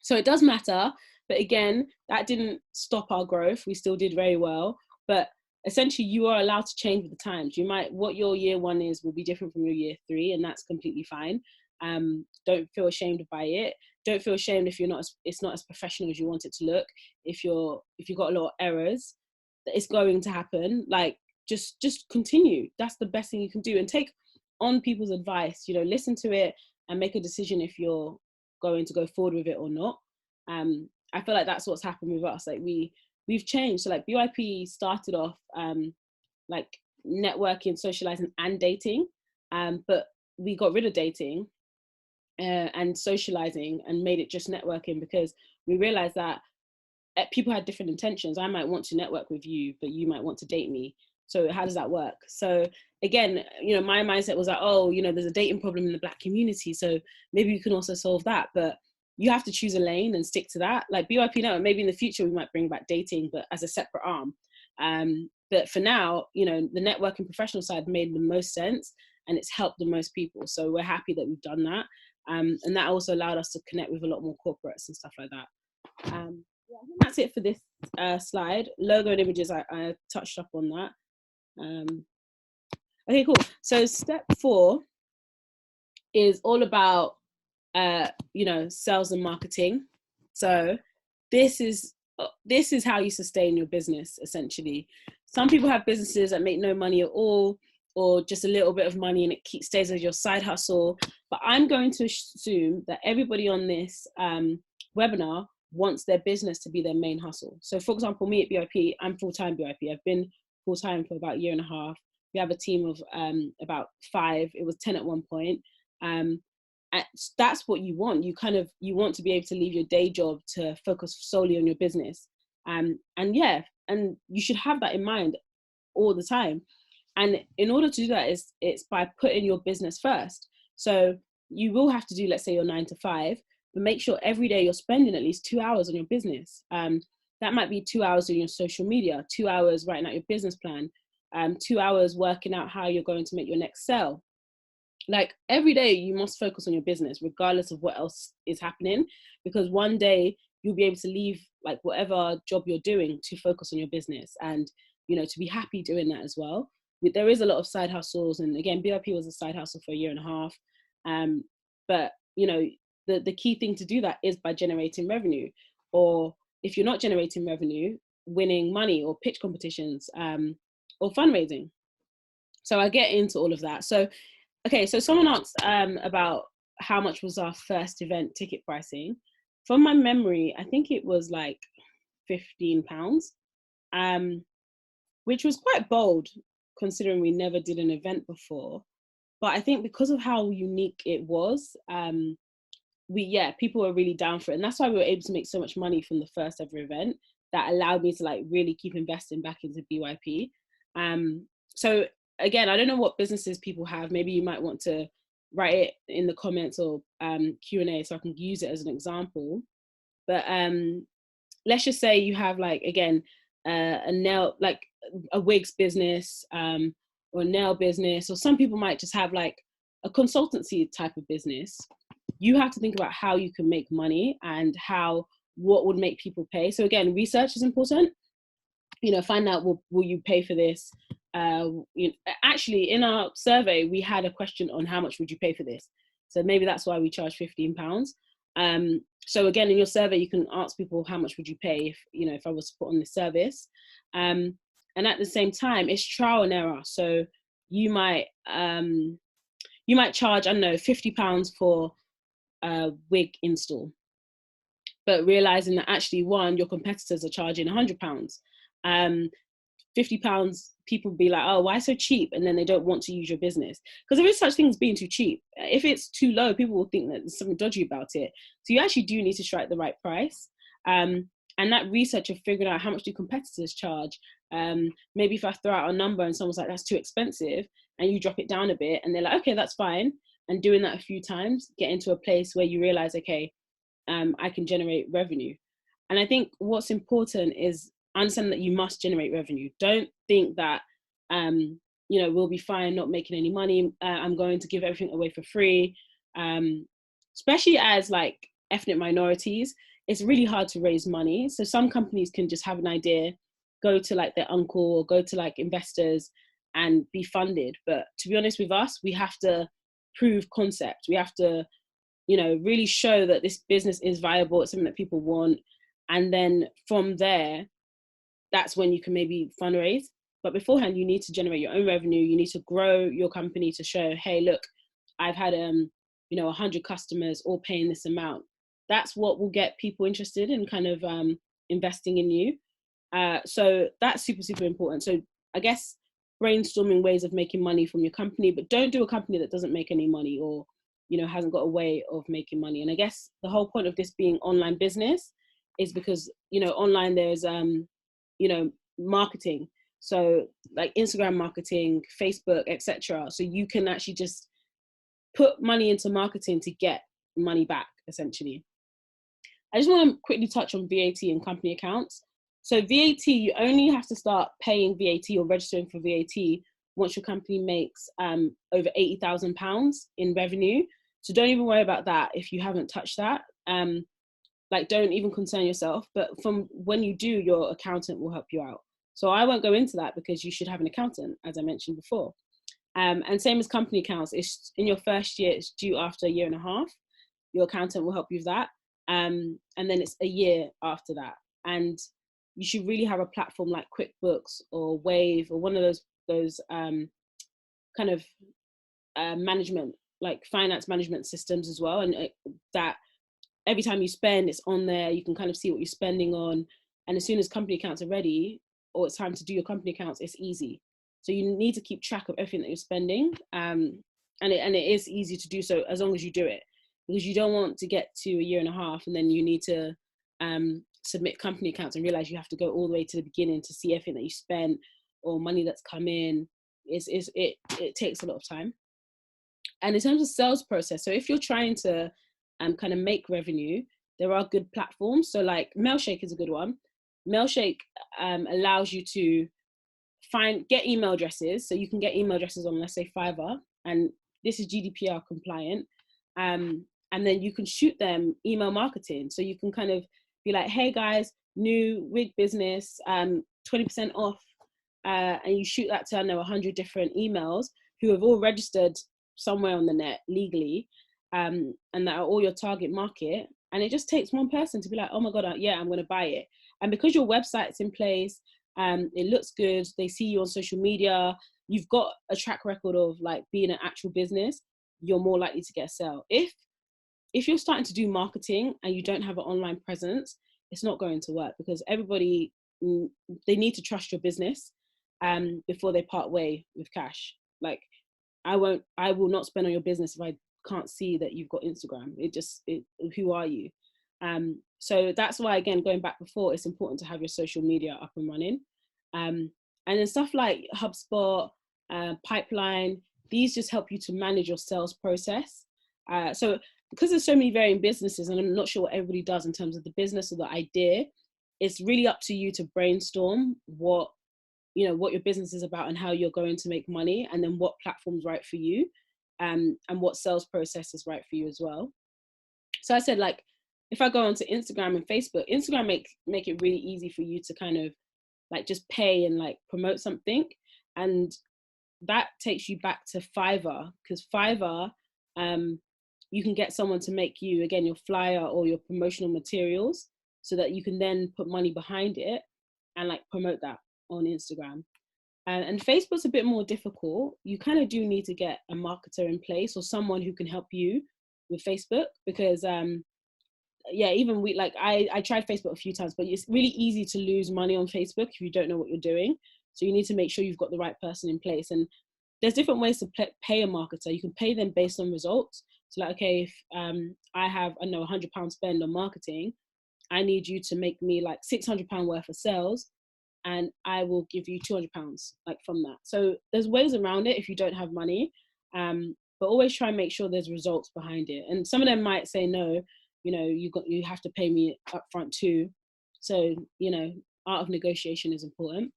so it does matter. But again, that didn't stop our growth. We still did very well. But essentially, you are allowed to change with the times. You might, what your year one is will be different from your year three, and that's completely fine. Don't feel ashamed by it. Don't feel ashamed if it's not as professional as you want it to look. If you've got a lot of errors, it's going to happen. Like just continue. That's the best thing you can do, and take on people's advice. You know, listen to it and make a decision if you're going to go forward with it or not. I feel like that's what's happened with us. Like we've changed. So like BYP started off like networking, socializing and dating, but we got rid of dating and socializing and made it just networking, because we realized that people had different intentions. I might want to network with you, but you might want to date me. So how does that work? So again, you know, my mindset was like, oh, you know, there's a dating problem in the Black community, so maybe we can also solve that. But you have to choose a lane and stick to that. Like BYP Network, maybe in the future we might bring back dating, but as a separate arm. But for now, you know, the networking professional side made the most sense, and it's helped the most people. So we're happy that we've done that. And that also allowed us to connect with a lot more corporates and stuff like that. Yeah, I think that's it for this slide. Logo and images, I touched up on that. Okay, cool. So step 4 is all about, you know, sales and marketing. So this is how you sustain your business, essentially. Some people have businesses that make no money at all, or just a little bit of money, and it stays as your side hustle. But I'm going to assume that everybody on this webinar wants their business to be their main hustle. So for example, me at BYP, I'm full-time BYP. I've been full-time for about a year and a half. We have a team of about 5. It was 10 at one point. That's what you want. You want to be able to leave your day job to focus solely on your business. And you should have that in mind all the time. And in order to do that, it's by putting your business first. So you will have to do, let's say, your 9 to 5, but make sure every day you're spending at least 2 hours on your business. That might be 2 hours doing your social media, 2 hours writing out your business plan, 2 hours working out how you're going to make your next sale. Like every day you must focus on your business, regardless of what else is happening, because one day you'll be able to leave like whatever job you're doing to focus on your business, and, you know, to be happy doing that as well. There is a lot of side hustles, and again, BYP was a side hustle for a year and a half. But you know, the key thing to do that is by generating revenue, or if you're not generating revenue, winning money or pitch competitions, or fundraising. So I get into all of that. So, okay, so someone asked about how much was our first event ticket pricing. From my memory, I think it was like £15, which was quite bold. considering we never did an event before. But I think because of how unique it was, people were really down for it. And that's why we were able to make so much money from the first ever event. That allowed me to like really keep investing back into BYP. So again, I don't know what businesses people have. Maybe you might want to write it in the comments or Q&A so I can use it as an example. But let's just say you have like, again, a nail, like a wigs business or a nail business, or some people might just have like a consultancy type of business. You have to think about how you can make money and what would make people pay. So again, research is important. Find out, will you pay for this? Actually, in our survey, we had a question on how much would you pay for this? So maybe that's why we charge £15. So again, in your survey, you can ask people, how much would you pay if I was to put on this service? And at the same time, it's trial and error. So you might charge, I don't know, £50 for a wig install, but realizing that actually, your competitors are charging £100. £50, people be like, oh, why so cheap? And then they don't want to use your business, because there is such thing as being too cheap. If it's too low, people will think that there's something dodgy about it. So you actually do need to strike the right price. And that research of figuring out how much do competitors charge. Maybe if I throw out a number and someone's like, that's too expensive, and you drop it down a bit and they're like, okay, that's fine. And doing that a few times, get into a place where you realize, okay, I can generate revenue. And I think what's important is understand that you must generate revenue. Don't think that, we'll be fine not making any money. I'm going to give everything away for free. Especially as like ethnic minorities, it's really hard to raise money. So some companies can just have an idea, go to like their uncle or go to like investors and be funded. But to be honest with us, we have to prove concept. We have to, really show that this business is viable. It's something that people want. And then from there, that's when you can maybe fundraise. But beforehand, you need to generate your own revenue. You need to grow your company to show, hey, look, I've had 100 customers all paying this amount. That's what will get people interested in kind of investing in you. So that's super, super important. So I guess brainstorming ways of making money from your company, but don't do a company that doesn't make any money or hasn't got a way of making money. And I guess the whole point of this being online business is because online there's marketing, so like Instagram marketing, Facebook, etc. So you can actually just put money into marketing to get money back, essentially. I just want to quickly touch on VAT and company accounts. So VAT, you only have to start paying VAT or registering for VAT once your company makes over £80,000 in revenue. So don't even worry about that if you haven't touched that. Don't even concern yourself, but from when you do, your accountant will help you out. So I won't go into that because you should have an accountant, as I mentioned before. And same as company accounts, it's in your first year, it's due after a year and a half. Your accountant will help you with that. And then it's a year after that. And you should really have a platform like QuickBooks or Wave or one of those kind of management, like finance management systems as well. And that every time you spend, it's on there. You can kind of see what you're spending on. And as soon as company accounts are ready, or it's time to do your company accounts, it's easy. So you need to keep track of everything that you're spending. And it is easy to do so as long as you do it, because you don't want to get to a year and a half and then you need to submit company accounts and realize you have to go all the way to the beginning to see everything that you spent or money that's come in. It takes a lot of time. And in terms of sales process, so if you're trying to kind of make revenue, there are good platforms. So like Mailshake is a good one. Mailshake allows you to get email addresses. So you can get email addresses on, let's say, Fiverr, and this is GDPR compliant. And then you can shoot them email marketing. So you can kind of be like, hey guys, new wig business, 20% off. And you shoot that to, I know, 100 different emails who have all registered somewhere on the net legally, and that are all your target market. And it just takes one person to be like, oh my God, yeah, I'm going to buy it. And because your website's in place, it looks good, they see you on social media, you've got a track record of like being an actual business, you're more likely to get a sale. If you're starting to do marketing and you don't have an online presence, it's not going to work, because everybody, they need to trust your business. before they part way with cash. Like, I will not spend on your business if I can't see that you've got Instagram. Who are you? So that's why, again, going back before, it's important to have your social media up and running. And then stuff like HubSpot, Pipeline, these just help you to manage your sales process. So because there's so many varying businesses, and I'm not sure what everybody does in terms of the business or the idea, it's really up to you to brainstorm what your business is about and how you're going to make money, and then what platform's right for you, and what sales process is right for you as well. So I said, like, if I go onto Instagram and Facebook, Instagram make it really easy for you to kind of like just pay and like promote something. And that takes you back to Fiverr, because Fiverr, you can get someone to make you, again, your flyer or your promotional materials, so that you can then put money behind it and like promote that on Instagram. And Facebook's a bit more difficult. You kind of do need to get a marketer in place or someone who can help you with Facebook, because even I tried Facebook a few times, but it's really easy to lose money on Facebook if you don't know what you're doing. So you need to make sure you've got the right person in place. And there's different ways to pay a marketer. You can pay them based on results. So like, okay, if I have, I know, £100 spend on marketing, I need you to make me like £600 worth of sales, and I will give you £200 like from that. So there's ways around it if you don't have money, but always try and make sure there's results behind it. And some of them might say, no, you have to pay me up front too. So, art of negotiation is important.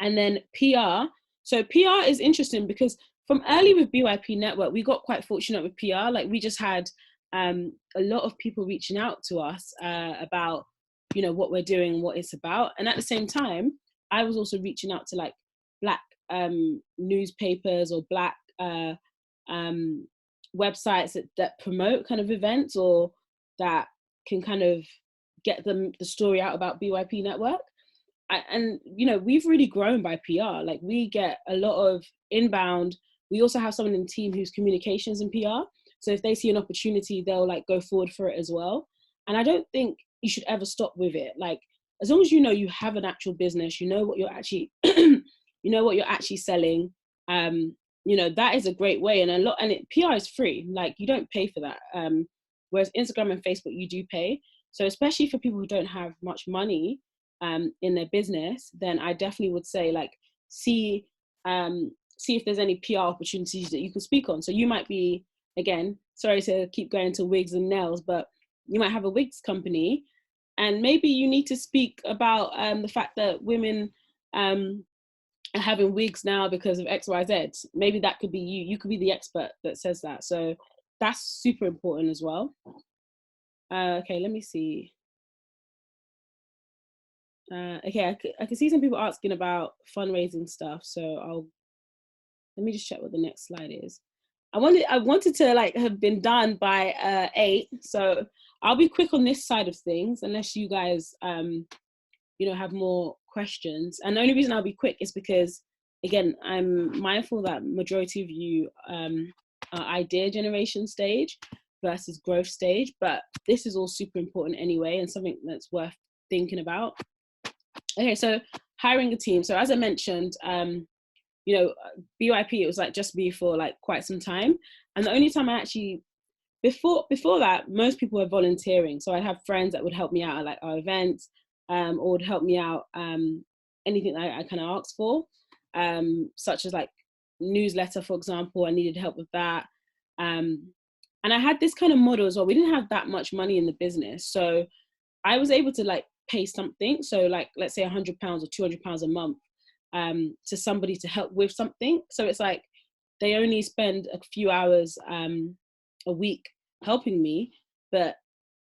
And then PR. So PR is interesting because from early with BYP Network, we got quite fortunate with PR. Like, we just had a lot of people reaching out to us about, what we're doing and what it's about. And at the same time, I was also reaching out to like Black newspapers or Black websites that promote kind of events, or that can kind of get them the story out about BYP Network. And we've really grown by PR. Like, we get a lot of inbound. We also have someone in the team who's communications and PR. So if they see an opportunity, they'll like go forward for it as well. And I don't think you should ever stop with it. Like, as long as you have an actual business, what you're actually what you're actually selling, that is a great way. And PR is free. Like, you don't pay for that. Whereas Instagram and Facebook, you do pay. So especially for people who don't have much money in their business, then I definitely would say, like, see if there's any PR opportunities that you can speak on. So you might be, again, sorry to keep going to wigs and nails, but you might have a wigs company, and maybe you need to speak about the fact that women are having wigs now because of XYZ. Maybe that could be you. You could be the expert that says that. So that's super important as well. Okay, let me see. Okay, I can see some people asking about fundraising stuff. So let me just check what the next slide is. I wanted to like have been done by 8. So I'll be quick on this side of things, unless you guys, have more questions. And the only reason I'll be quick is because, again, I'm mindful that majority of you are idea generation stage versus growth stage, but this is all super important anyway, and something that's worth thinking about. Okay, so hiring a team. So as I mentioned, BYP, it was like just me for like quite some time. And the only time I actually, before that, most people were volunteering. So I'd have friends that would help me out at like our events, or would help me out anything that I kind of asked for, such as like newsletter, for example. I needed help with that. And I had this kind of model as well. We didn't have that much money in the business. So I was able to like pay something. So like, let's say £100 or £200 a month to somebody to help with something. So it's like they only spend a few hours a week helping me, but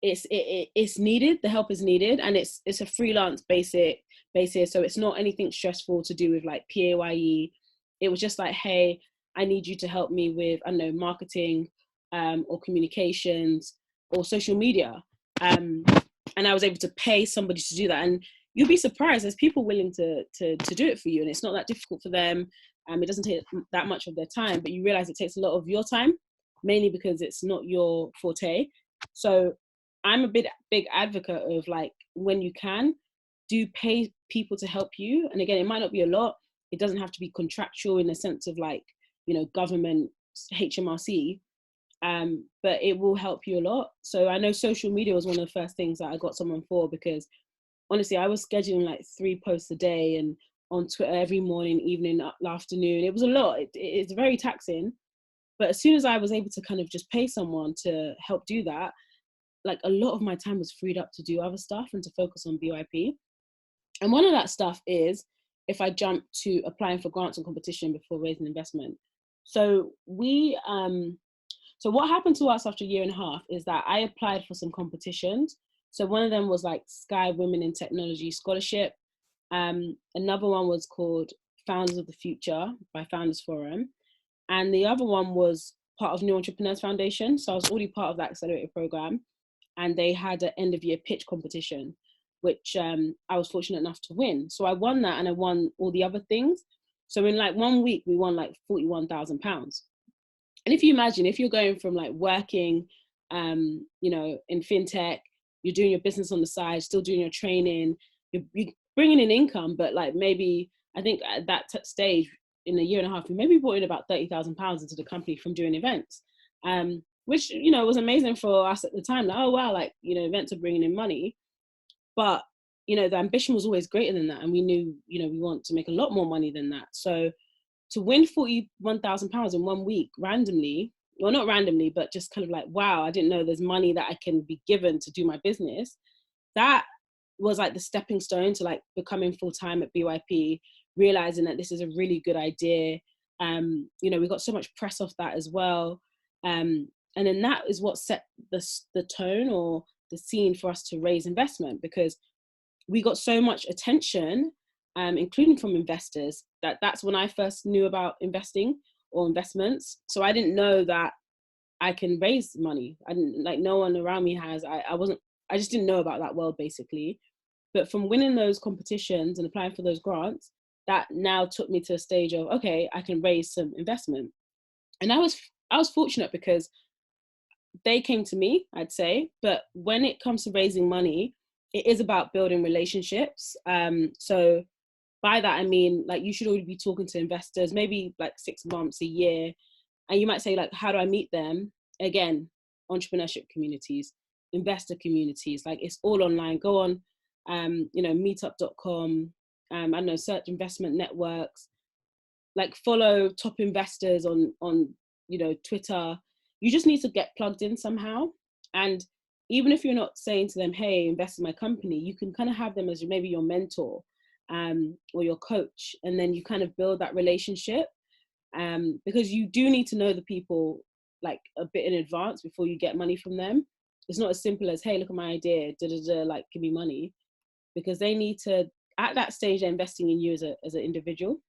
it's needed. The help is needed, and it's a freelance basis. So it's not anything stressful to do with like PAYE. It was just like, hey, I need you to help me with, I don't know, marketing or communications or social media. And I was able to pay somebody to do that. And you'll be surprised, there's people willing to do it for you, and it's not that difficult for them. It doesn't take that much of their time, but you realize it takes a lot of your time, mainly because it's not your forte. So I'm a big advocate of like, when you can, do pay people to help you. And again, it might not be a lot. It doesn't have to be contractual in the sense of like, you know, government HMRC, but it will help you a lot. So I know social media was one of the first things that I got someone for, because honestly, I was scheduling like 3 posts a day and on Twitter every morning, evening, afternoon. It was a lot. It's very taxing. But as soon as I was able to kind of just pay someone to help do that, like a lot of my time was freed up to do other stuff and to focus on BYP. And one of that stuff is if I jump to applying for grants and competition before raising investment. So so what happened to us after a year and a half is that I applied for some competitions. So one of them was like Sky Women in Technology Scholarship. Another one was called Founders of the Future by Founders Forum. And the other one was part of New Entrepreneurs Foundation. So I was already part of that accelerator program. And they had an end of year pitch competition, which I was fortunate enough to win. So I won that, and I won all the other things. So in like 1 week, we won like £41,000. And if you imagine, if you're going from like working, you know, in fintech, you're doing your business on the side, still doing your training, you're bringing in income, but like maybe, I think at that stage, in a year and a half, we maybe brought in about £30,000 into the company from doing events, which, you know, was amazing for us at the time. Like, oh, wow, like, you know, events are bringing in money. But, you know, the ambition was always greater than that. And we knew, you know, we want to make a lot more money than that. So to win £41,000 in 1 week randomly, well, not randomly, but just kind of like, wow, I didn't know there's money that I can be given to do my business. That was like the stepping stone to like becoming full-time at BYP, realizing that this is a really good idea. You know, we got so much press off that as well. And then that is what set the tone or the scene for us to raise investment, because we got so much attention, including from investors, that's when I first knew about investing or investments. So I didn't know that I can raise money. I didn't, like, no one around me has. I just didn't know about that world, basically. But from winning those competitions and applying for those grants, that now took me to a stage of, okay, I can raise some investment. And I was fortunate because they came to me, I'd say. But when it comes to raising money, it is about building relationships. So by that, I mean, like, you should already be talking to investors, maybe like 6 months, a year. And you might say, like, how do I meet them? Again, entrepreneurship communities, investor communities, like, it's all online. Go on, you know, meetup.com, I don't know, search investment networks, like follow top investors on, you know, Twitter. You just need to get plugged in somehow. And even if you're not saying to them, hey, invest in my company, you can kind of have them as maybe your mentor, or your coach. And then you kind of build that relationship, because you do need to know the people like a bit in advance before you get money from them. It's not as simple as, hey, look at my idea, like, give me money. Because they need to, at that stage, they're investing in you as an individual,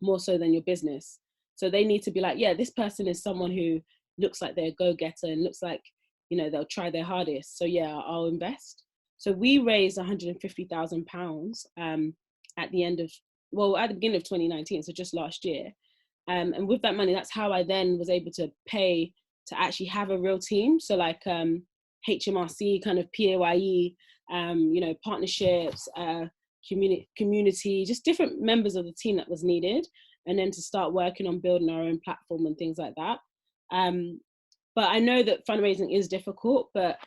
more so than your business. So they need to be like, yeah, this person is someone who looks like they're a go-getter and looks like, you know, they'll try their hardest. So yeah, I'll invest. So we raised £150,000 at the beginning of 2019, so just last year. And with that money, that's how I then was able to pay to actually have a real team. So like HMRC, kind of PAYE, you know, partnerships, community, just different members of the team that was needed. And then to start working on building our own platform and things like that. But I know that fundraising is difficult, but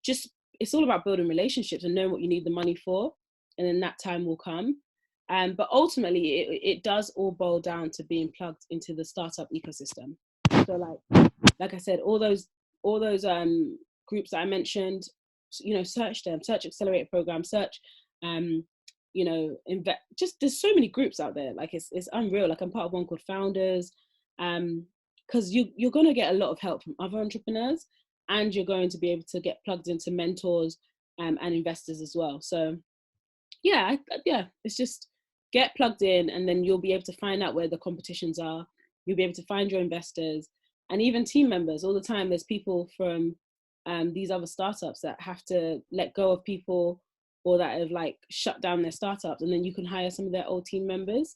just, it's all about building relationships and knowing what you need the money for. And then that time will come. But ultimately, it does all boil down to being plugged into the startup ecosystem. So like I said, all those groups that I mentioned, you know, search them, search accelerator program, search, you know, just, there's so many groups out there. Like, it's unreal. Like, I'm part of one called Founders, because you're going to get a lot of help from other entrepreneurs, and you're going to be able to get plugged into mentors and investors as well. So yeah, it's just get plugged in, and then you'll be able to find out where the competitions are. You'll be able to find your investors and even team members. All the time, there's people from these other startups that have to let go of people, or that have like shut down their startups, and then you can hire some of their old team members.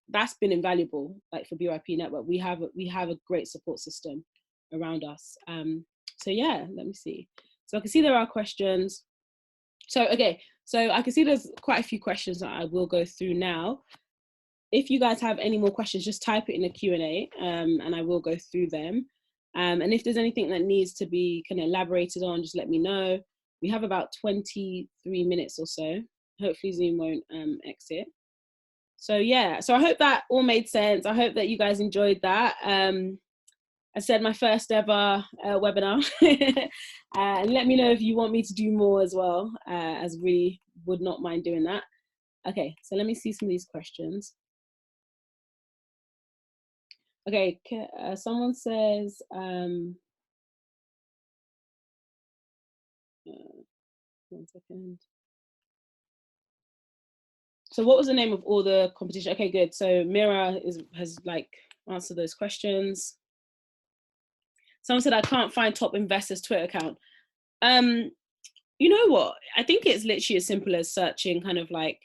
That's been invaluable. Like, for BYP Network, we have a great support system around us. So yeah, let me see. So I can see there are questions. So, okay, So I can see there's quite a few questions that I will go through now. If you guys have any more questions, just type it in the Q&A, and I will go through them. And if there's anything that needs to be kind of elaborated on, just let me know. We have about 23 minutes or so. Hopefully Zoom won't exit. So yeah, so I hope that all made sense. I hope that you guys enjoyed that. I said my first ever webinar. And let me know if you want me to do more as well, as we would not mind doing that. Okay, so let me see some of these questions. Okay, someone says, one second. So what was the name of all the competition? Okay, good. So Mira has like answered those questions. Someone said, I can't find top investors' Twitter account. You know what? I think it's literally as simple as searching kind of like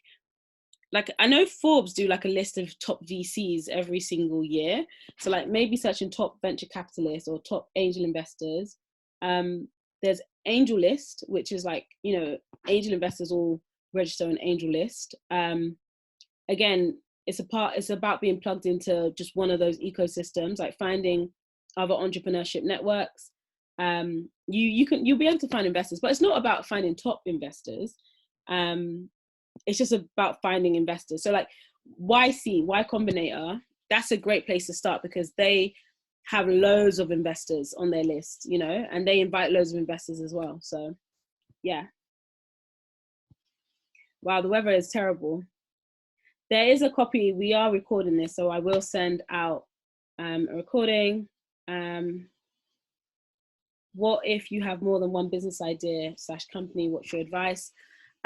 I know Forbes do like a list of top VCs every single year. So like maybe searching top venture capitalists or top angel investors. There's Angel List, which is like, you know, angel investors all register on Angel List. Again, it's about being plugged into just one of those ecosystems, like finding other entrepreneurship networks. You'll be able to find investors, but it's not about finding top investors. It's just about finding investors. So like Y Combinator, that's a great place to start because they have loads of investors on their list, you know, and they invite loads of investors as well. So yeah. Wow, the weather is terrible. There is a copy, we are recording this, so I will send out a recording. What if you have more than one business idea / company? What's your advice?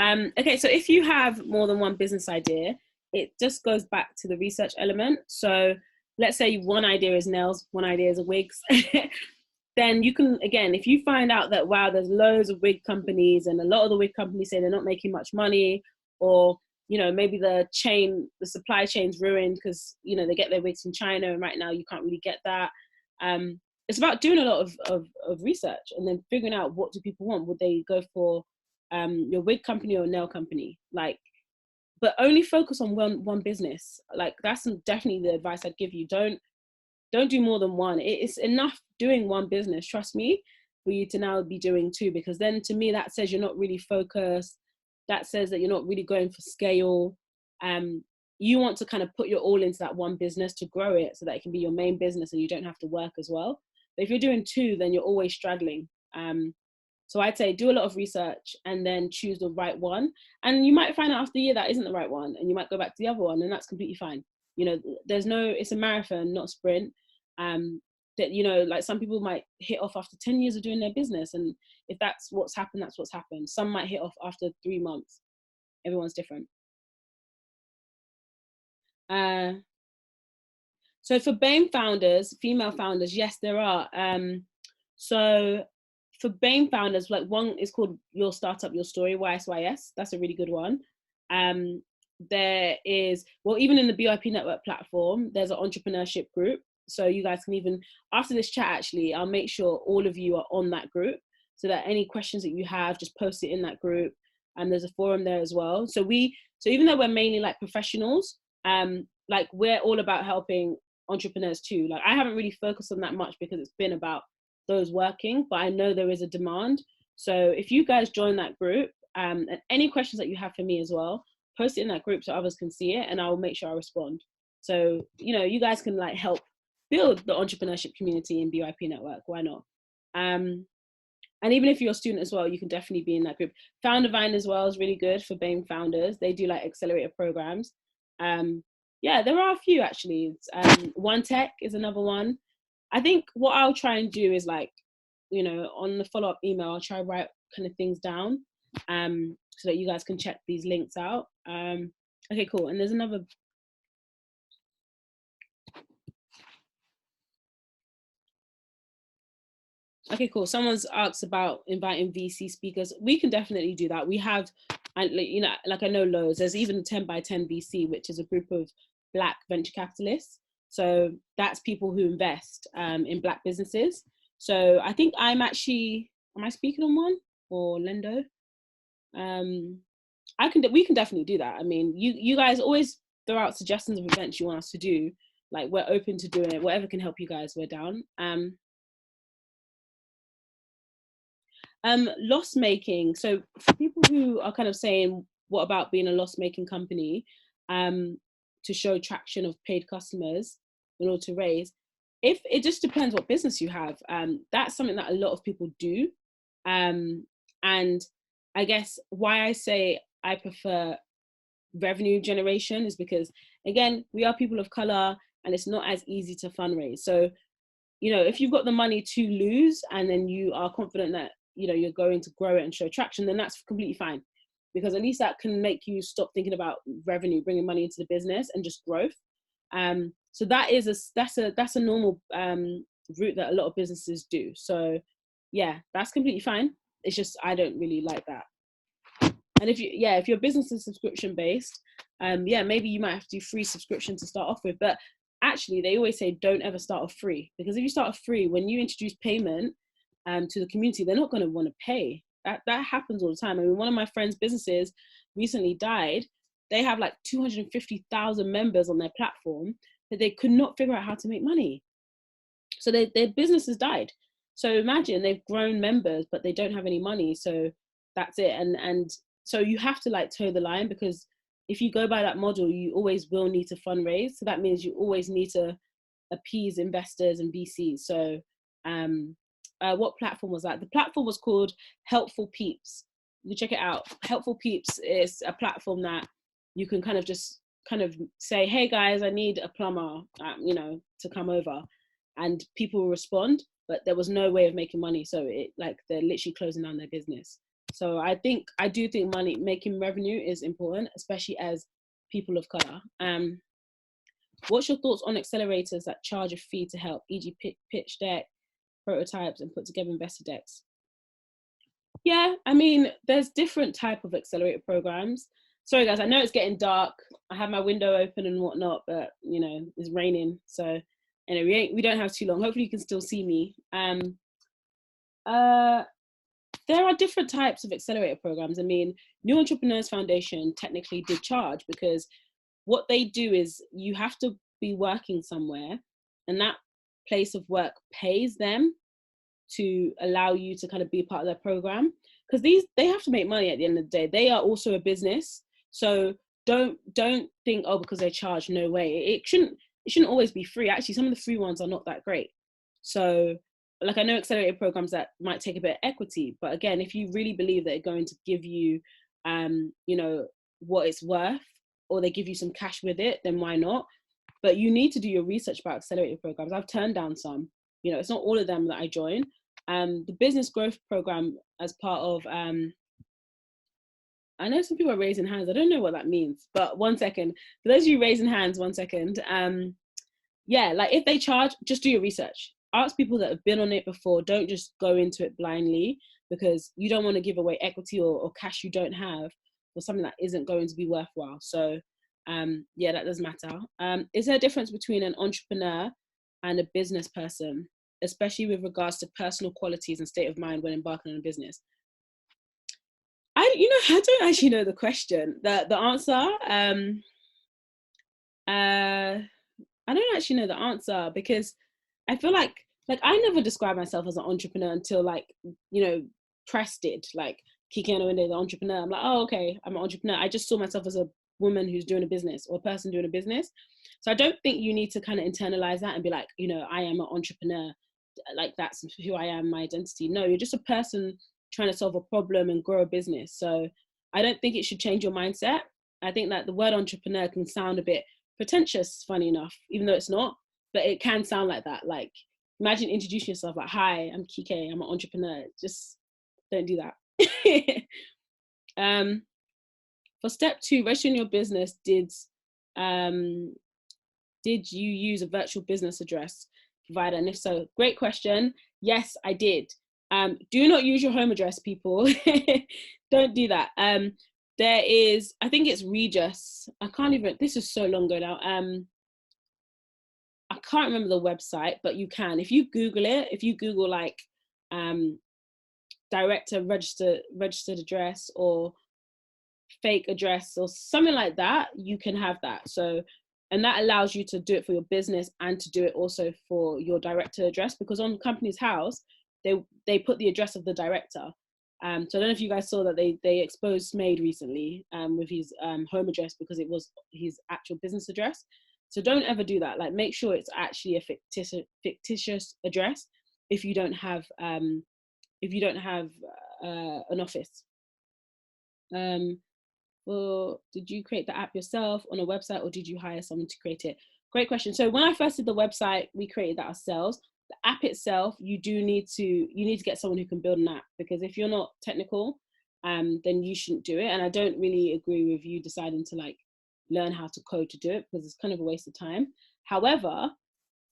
Okay, so if you have more than one business idea, it just goes back to the research element. So let's say one idea is nails, one idea is wigs. Then you can, again, if you find out that, wow, there's loads of wig companies and a lot of the wig companies say they're not making much money, or, you know, maybe the supply chain's ruined because, you know, they get their wigs from China and right now you can't really get that. It's about doing a lot of research and then figuring out what do people want. Would they go for your wig company or nail company? Like, but only focus on one business. Like that's definitely the advice I'd give you. Don't do more than one. It's enough doing one business, trust me, for you to now be doing two, because then to me that says you're not really focused. That says that you're not really going for scale. You want to kind of put your all into that one business to grow it so that it can be your main business and you don't have to work as well. But if you're doing two, then you're always struggling. So I'd say do a lot of research and then choose the right one. And you might find out after a year that isn't the right one and you might go back to the other one, and that's completely fine. You know, it's a marathon, not a sprint. That, you know, like some people might hit off after 10 years of doing their business, and if that's what's happened, that's what's happened. Some might hit off after 3 months. Everyone's different. So for BAME founders, female founders, yes, there are. So for BAME founders, like one is called Your Startup, Your Story, YSYS. That's a really good one. There is, well, even in the BYP Network platform, there's an entrepreneurship group. So you guys can even, after this chat, actually, I'll make sure all of you are on that group so that any questions that you have, just post it in that group. And there's a forum there as well. So even though we're mainly like professionals, like we're all about helping entrepreneurs too. Like I haven't really focused on that much because it's been about those working, but I know there is a demand. So if you guys join that group, and any questions that you have for me as well, post it in that group so others can see it and I'll make sure I respond. So, you know, you guys can like help build the entrepreneurship community in BYP Network. Why not? And even if you're a student as well, you can definitely be in that group. Foundervine as well is really good for BAME founders. They do like accelerator programs. Yeah, there are a few actually. One Tech is another one. I think what I'll try and do is like, you know, on the follow-up email, I'll try to write kind of things down so that you guys can check these links out. Okay, cool. And there's another. Okay, cool. Someone's asked about inviting VC speakers. We can definitely do that. We have, you know, like I know loads. There's even 10 by 10 VC, which is a group of Black venture capitalists. So that's people who invest in Black businesses. So I think am I speaking on one or Lendo? we can definitely do that. I mean, you guys always throw out suggestions of events you want us to do. Like, we're open to doing it. Whatever can help you guys, we're down. Loss making. So for people who are kind of saying, what about being a loss making company, to show traction of paid customers in order to raise? If it just depends what business you have. That's something that a lot of people do. And I guess why I say I prefer revenue generation is because, again, we are people of color and it's not as easy to fundraise. So, if you've got the money to lose and then you are confident that, you're going to grow it and show traction, then that's completely fine, because at least that can make you stop thinking about revenue, bringing money into the business, and just growth. So that's a normal route that a lot of businesses do. So yeah, that's completely fine. It's just, I don't really like that. And if your business is subscription based, maybe you might have to do free subscription to start off with. But actually, they always say don't ever start off free, because if you start off free, when you introduce payment to the community, they're not going to want to pay. That happens all the time. I mean, one of my friends' businesses recently died. They have like 250,000 members on their platform, that they could not figure out how to make money. So their business has died. So imagine they've grown members, but they don't have any money. So that's it. And so you have to like toe the line, because if you go by that model, you always will need to fundraise. So that means you always need to appease investors and VCs. So what platform was that? The platform was called Helpful Peeps. You check it out. Helpful Peeps is a platform that you can kind of say, hey guys, I need a plumber, to come over, and people will respond. But there was no way of making money, so they're literally closing down their business. So I do think making revenue is important, especially as people of color. What's your thoughts on accelerators that charge a fee to help, e.g. pitch deck, prototypes, and put together investor decks? Yeah, I mean, there's different type of accelerator programs. Sorry guys, I know it's getting dark. I have my window open and whatnot, but it's raining. So anyway, we don't have too long. Hopefully you can still see me. There are different types of accelerator programs. I mean, New Entrepreneurs Foundation technically did charge, because what they do is you have to be working somewhere, and that place of work pays them to allow you to kind of be part of their program, because they have to make money at the end of the day. They are also a business. So don't think, oh, because they charge, no way. It shouldn't always be free. Actually, some of the free ones are not that great. So like, I know accelerated programs that might take a bit of equity, but again, if you really believe that they're going to give you what it's worth, or they give you some cash with it, then why not? But you need to do your research about accelerated programs. I've turned down some. It's not all of them that I join. The business growth program, as part of I know some people are raising hands. I don't know what that means, but 1 second. For those of you raising hands, 1 second. Like, if they charge, just do your research. Ask people that have been on it before. Don't just go into it blindly, because you don't want to give away equity or cash you don't have for something that isn't going to be worthwhile. So that does matter. Is there a difference between an entrepreneur and a business person, especially with regards to personal qualities and state of mind when embarking on a business? I don't actually know the question. The answer. I don't actually know the answer, because I feel like I never described myself as an entrepreneur until press did, like Kike Oniwinde, the entrepreneur. I'm like, oh, okay, I'm an entrepreneur. I just saw myself as a woman who's doing a business, or a person doing a business. So I don't think you need to kind of internalize that and be like, I am an entrepreneur. Like, that's who I am, my identity. No, you're just a person trying to solve a problem and grow a business. So I don't think it should change your mindset. I think that the word entrepreneur can sound a bit pretentious, funny enough, even though it's not, but it can sound like that. Like, imagine introducing yourself like, hi, I'm Kike, I'm an entrepreneur. Just don't do that. For step 2, registering your business, did you use a virtual business address provider? And if so, great question. Yes, I did. Do not use your home address, people. Don't do that. There is, I think it's Regis. This is so long ago now. I can't remember the website, but you can. If you Google it, if you Google like director registered address or fake address or something like that, you can have that. So, and that allows you to do it for your business and to do it also for your director address, because on Companies House, they put the address of the director. So I don't know if you guys saw that they exposed Smade recently with his home address, because it was his actual business address. So don't ever do that. Like, make sure it's actually a fictitious address if you don't have an office. Or did you create the app yourself on a website, or did you hire someone to create it? Great question. So when I first did the website, we created that ourselves. The app itself, you need to get someone who can build an app, because if you're not technical, then you shouldn't do it. And I don't really agree with you deciding to like learn how to code to do it, because it's kind of a waste of time. However,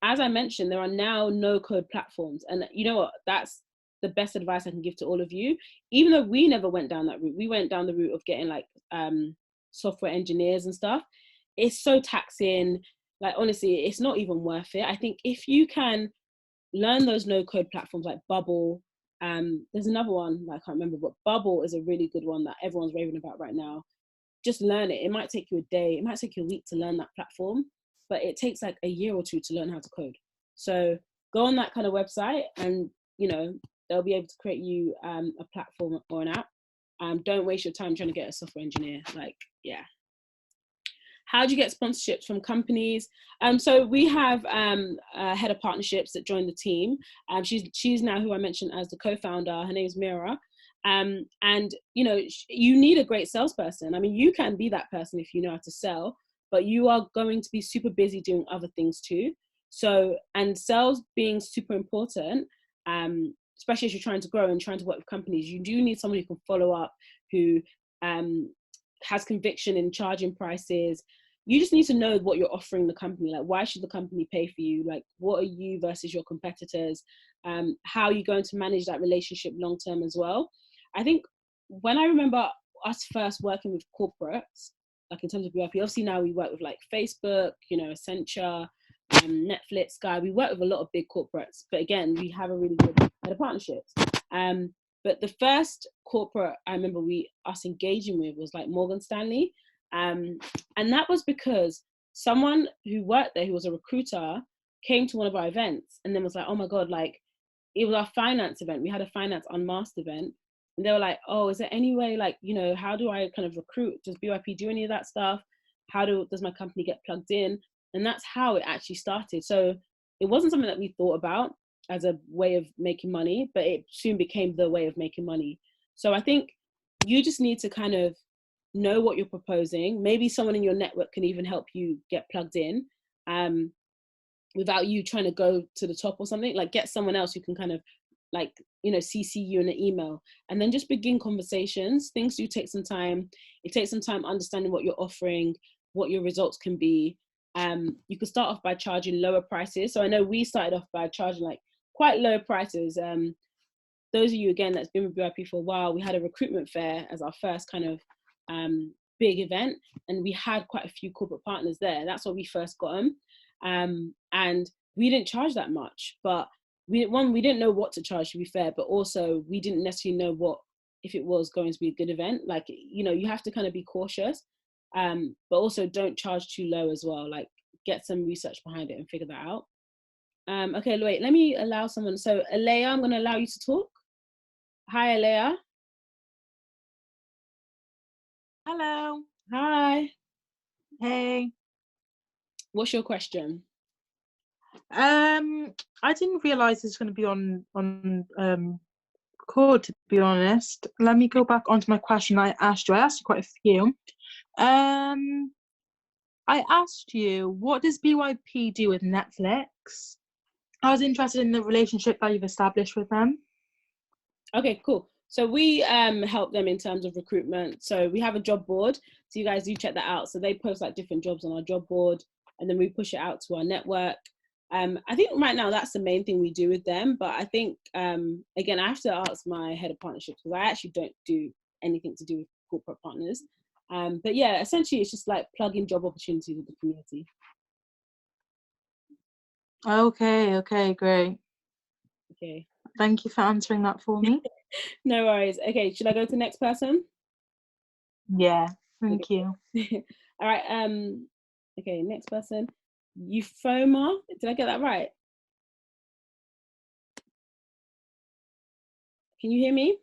as I mentioned, there are now no code platforms, and you know what? That's the best advice I can give to all of you. Even though we never went down that route, we went down the route of getting like software engineers and stuff. It's so taxing. Like, honestly, it's not even worth it. I think if you can learn those no code platforms like Bubble, there's another one that I can't remember, but Bubble is a really good one that everyone's raving about right now. Just learn it. It might take you a day, it might take you a week to learn that platform, but it takes like a year or two to learn how to code. So go on that kind of website, and you know, they'll be able to create you a platform or an app. Don't waste your time trying to get a software engineer. Like, yeah. How do you get sponsorships from companies? So we have a head of partnerships that joined the team. She's now who I mentioned as the co-founder. Her name is Mira. And you know, you need a great salesperson. I mean, you can be that person if you know how to sell, but you are going to be super busy doing other things too. So, and sales being super important, especially as you're trying to grow and trying to work with companies, you do need someone who can follow up, who has conviction in charging prices. You just need to know what you're offering the company. Like, why should the company pay for you? Like, what are you versus your competitors? How are you going to manage that relationship long term as well? I think when I remember us first working with corporates, like in terms of BYP, obviously now we work with like Facebook, you know, Accenture, Netflix, Sky. We work with a lot of big corporates, but again, we have a really good set of partnerships. But the first corporate I remember us engaging with was like Morgan Stanley. And that was because someone who worked there, who was a recruiter, came to one of our events and then was like, oh my God, like, it was our finance event. We had a finance unmasked event. And they were like, oh, is there any way, like, you know, how do I kind of recruit? Does BYP do any of that stuff? Does my company get plugged in? And that's how it actually started. So it wasn't something that we thought about as a way of making money, but it soon became the way of making money. So I think you just need to kind of know what you're proposing. Maybe someone in your network can even help you get plugged in without you trying to go to the top or something. Like, get someone else who can kind of like, you know, CC you in an email, and then just begin conversations. Things do take some time. It takes some time understanding what you're offering, what your results can be. You could start off by charging lower prices. So I know we started off by charging like quite low prices. Those of you, again, that's been with BYP for a while, we had a recruitment fair as our first kind of big event, and we had quite a few corporate partners there. That's where we first got them. And we didn't charge that much, but we didn't know what to charge, to be fair, but also we didn't necessarily know if it was going to be a good event. Like, you know, you have to kind of be cautious, but also don't charge too low as well. Like, get some research behind it and figure that out. Okay, wait, let me allow someone. So Alea, I'm going to allow you to talk. Hi, Alea. Hello. Hi. Hey. What's your question? I didn't realize it's going to be on record, to be honest. Let me go back onto my question I asked you. I asked you quite a few. I asked you, what does BYP do with Netflix? I was interested in the relationship that you've established with them. Okay, cool. So we help them in terms of recruitment. So we have a job board. So you guys do check that out. So they post like different jobs on our job board, and then we push it out to our network. I think right now that's the main thing we do with them. But I think, again, I have to ask my head of partnerships, because I actually don't do anything to do with corporate partners. But yeah, essentially it's just like plugging job opportunities with the community. Okay, great. Okay. Thank you for answering that for me. No worries. Okay, should I go to the next person? Yeah. Thank you. All right. Okay, next person. Euphoma. Did I get that right? Can you hear me?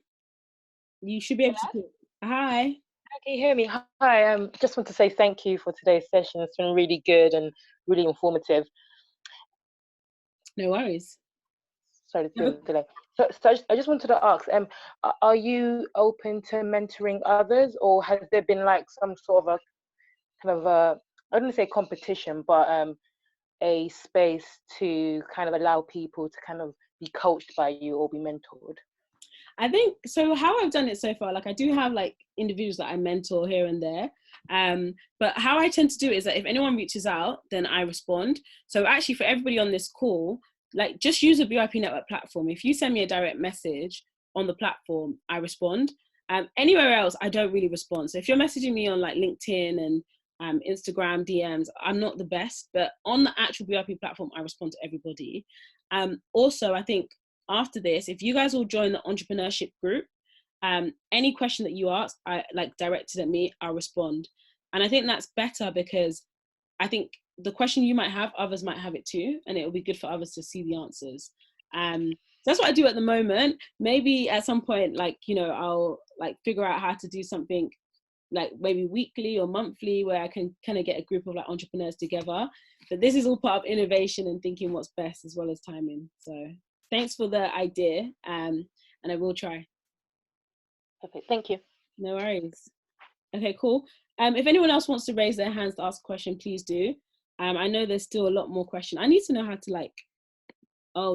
You should be able to talk. Hi. Can you hear me? Hi, just want to say thank you for today's session. It's been really good and really informative. No worries. Sorry to delay. So I just wanted to ask, are you open to mentoring others, or has there been like some sort of a kind of a, I don't want to say competition, but a space to kind of allow people to kind of be coached by you or be mentored? I think so. How I've done it so far, like I do have like individuals that I mentor here and there. But how I tend to do it is that if anyone reaches out, then I respond. So actually, for everybody on this call, like just use the BYP Network platform. If you send me a direct message on the platform, I respond. Anywhere else, I don't really respond. So if you're messaging me on like LinkedIn and Instagram DMs, I'm not the best, but on the actual BYP platform, I respond to everybody. Also, I think after this, if you guys all join the Entrepreneurship group, any question that you ask, I like directed at me, I'll respond. And I think that's better because I think the question you might have, others might have it too, and it will be good for others to see the answers. So that's what I do at the moment. Maybe at some point, like, you know, I'll like figure out how to do something like maybe weekly or monthly where I can kind of get a group of like entrepreneurs together. But this is all part of innovation and thinking what's best as well as timing. So thanks for the idea, and I will try. Perfect, thank you. No worries. Okay, cool. If anyone else wants to raise their hands to ask a question, please do. I know there's still a lot more questions. I need to know how to like,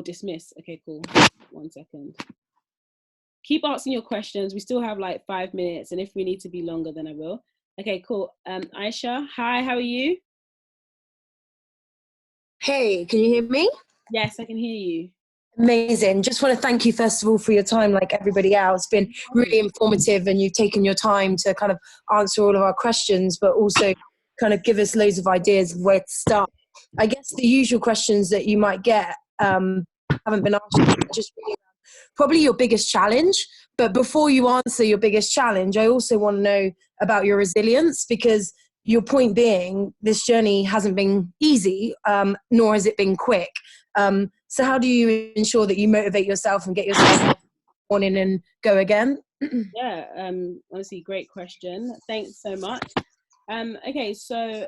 dismiss. Okay, cool. 1 second. Keep asking your questions. We still have like 5 minutes, and if we need to be longer, then I will. Okay, cool. Aisha, hi, how are you? Hey, can you hear me? Yes, I can hear you. Amazing. Just want to thank you, first of all, for your time, like everybody else. It's been really informative, and you've taken your time to kind of answer all of our questions, but also kind of give us loads of ideas of where to start. I guess the usual questions that you might get haven't been answered, just really probably your biggest challenge. But before you answer your biggest challenge, I also want to know about your resilience, because your point being, this journey hasn't been easy, nor has it been quick. So how do you ensure that you motivate yourself and get yourself on in and go again? Yeah, honestly, great question. Thanks so much. Okay, so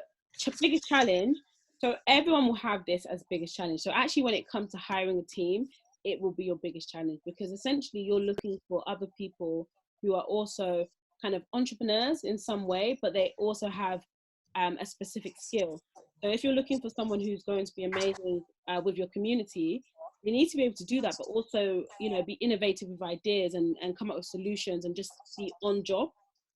biggest challenge. So everyone will have this as biggest challenge. So actually, when it comes to hiring a team, it will be your biggest challenge, because essentially you're looking for other people who are also kind of entrepreneurs in some way, but they also have a specific skill. So if you're looking for someone who's going to be amazing with your community, you need to be able to do that, but also, you know, be innovative with ideas and come up with solutions and just be on job.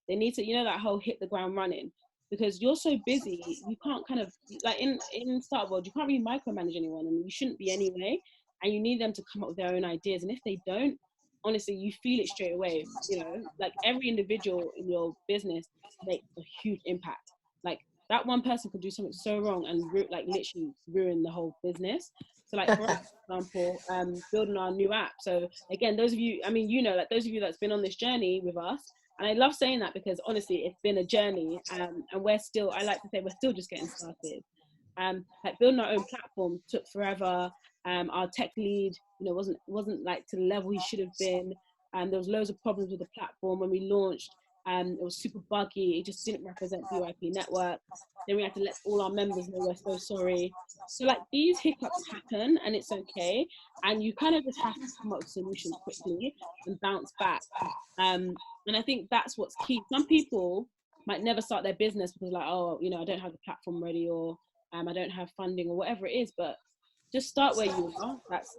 They need to, you know, that whole hit the ground running, because you're so busy, you can't kind of, like in startup world, you can't really micromanage anyone, and you shouldn't be anyway. And you need them to come up with their own ideas. And if they don't, honestly, you feel it straight away. You know, like every individual in your business makes a huge impact. Like that one person could do something so wrong and like literally ruin the whole business. So like for example, building our new app. So again, those of you, I mean, you know, like those of you that's been on this journey with us, and I love saying that because honestly, it's been a journey, and we're still, I like to say, we're still just getting started. Like building our own platform took forever. Our tech lead, you know, wasn't like to the level he should have been. There was loads of problems with the platform when we launched. It was super buggy. It just didn't represent BYP Network. Then we had to let all our members know we're so sorry. So like these hiccups happen, and it's okay. And you kind of just have to come up with solutions quickly and bounce back. And I think that's what's key. Some people might never start their business because like, oh, you know, I don't have the platform ready, or I don't have funding, or whatever it is. But just start where you are. That's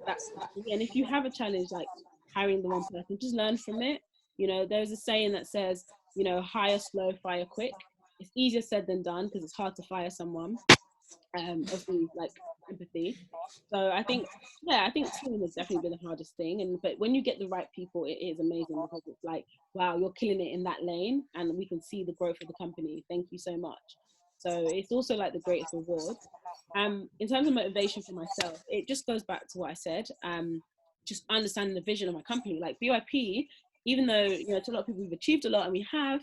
key. And if you have a challenge like hiring the one person, just learn from it. You know, there's a saying that says, you know, hire slow, fire quick. It's easier said than done because it's hard to fire someone. Obviously, like empathy. So I think, yeah, I think team has definitely been the hardest thing. But when you get the right people, it is amazing, because it's like, wow, you're killing it in that lane, and we can see the growth of the company. Thank you so much. So it's also like the greatest reward. In terms of motivation for myself, it just goes back to what I said. Just understanding the vision of my company, like BYP. Even though, you know, to a lot of people we've achieved a lot, and we have,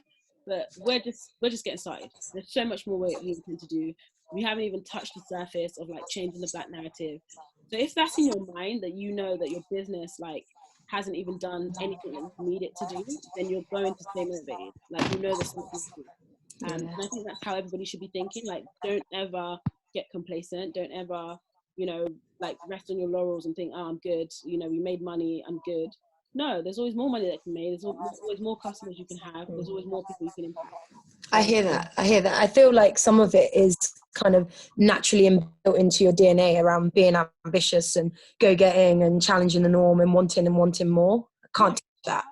but we're just getting started. There's so much more we intend to do. We haven't even touched the surface of like changing the Black narrative. So if that's in your mind, that you know that your business like hasn't even done anything that you need it to do, then you're going to stay motivated. Like, you know, there's something to do. And I think that's how everybody should be thinking. Like, don't ever get complacent. Don't ever, you know, like rest on your laurels and think, oh, I'm good. You know, we made money, I'm good. No, there's always more money that can be made. There's always more customers you can have. There's always more people you can impact. I hear that. I feel like some of it is kind of naturally inbuilt into your DNA around being ambitious and go-getting and challenging the norm and wanting more. I can't teach that.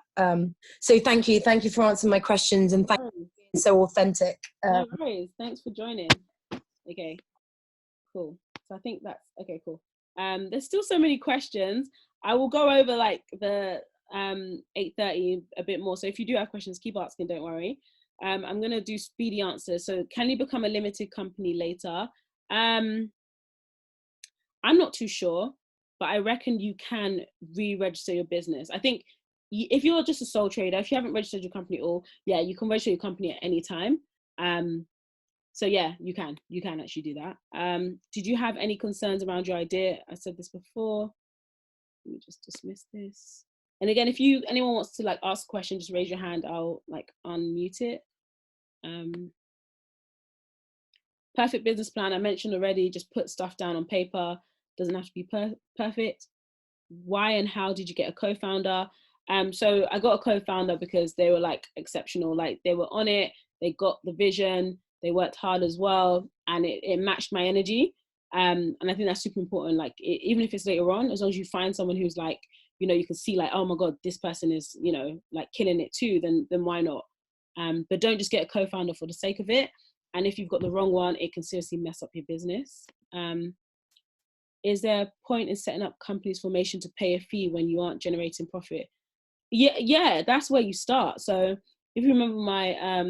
So thank you for answering my questions, and thank you for being so authentic. No worries. Thanks for joining. Okay, cool. So I think that's okay. Cool. There's still so many questions. I will go over like the 8:30 a bit more. So if you do have questions, keep asking. Don't worry. I'm going to do speedy answers. So can you become a limited company later? I'm not too sure, but I reckon you can re-register your business. I think if you're just a sole trader, if you haven't registered your company at all, yeah, you can register your company at any time. So yeah, you can actually do that. Did you have any concerns around your idea? I said this before. Let me just dismiss this. And again, if anyone wants to like ask a question, just raise your hand. I'll like unmute it. Perfect business plan. I mentioned already, just put stuff down on paper. Doesn't have to be perfect. Why and how did you get a co-founder? So I got a co-founder because they were like exceptional. Like, they were on it. They got the vision. They worked hard as well, and it matched my energy. And I think that's super important. Like, even if it's later on, as long as you find someone who's like, you know, you can see like, oh my God, this person is, you know, like killing it too, then why not? But don't just get a co-founder for the sake of it. And if you've got the wrong one, it can seriously mess up your business. Is there a point in setting up companies formation to pay a fee when you aren't generating profit? Yeah, that's where you start. So if you remember my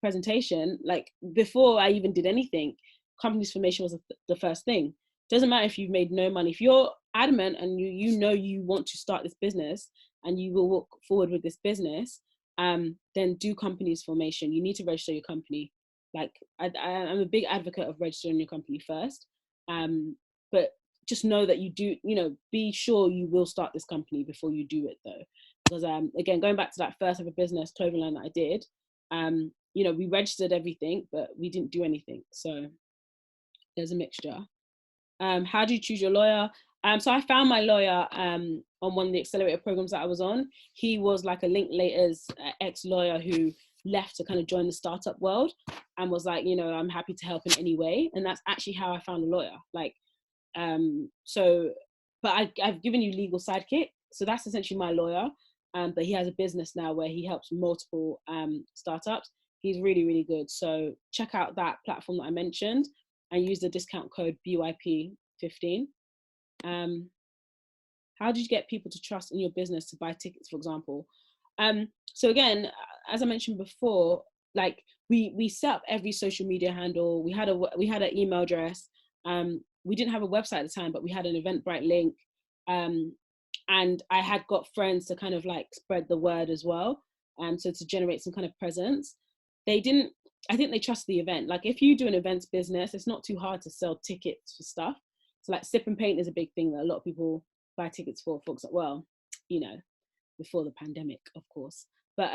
presentation, like before I even did anything, companies formation was the first thing. Doesn't matter if you've made no money. If you're adamant and you know you want to start this business and you will walk forward with this business, then do companies formation. You need to register your company. Like, I'm a big advocate of registering your company first. But just know that you do, you know, be sure you will start this company before you do it though. Because again, going back to that first ever business clothing line that I did, you know, we registered everything, but we didn't do anything. So there's a mixture. How do you choose your lawyer? So I found my lawyer on one of the accelerator programs that I was on. He was like a Linklaters ex-lawyer who left to kind of join the startup world and was like, you know, I'm happy to help in any way. And that's actually how I found a lawyer. Like, but I've given you legal sidekick. So that's essentially my lawyer. But he has a business now where he helps multiple startups. He's really, really good. So check out that platform that I mentioned and use the discount code BYP15. How did you get people to trust in your business to buy tickets, for example? So again, as I mentioned before, like we set up every social media handle. We had an email address. We didn't have a website at the time, but we had an Eventbrite link. And I had got friends to kind of like spread the word as well. So to generate some kind of presence. I think they trust the event. Like, if you do an events business, it's not too hard to sell tickets for stuff. So like Sip and Paint is a big thing that a lot of people buy tickets for folks. Well, you know, before the pandemic, of course. But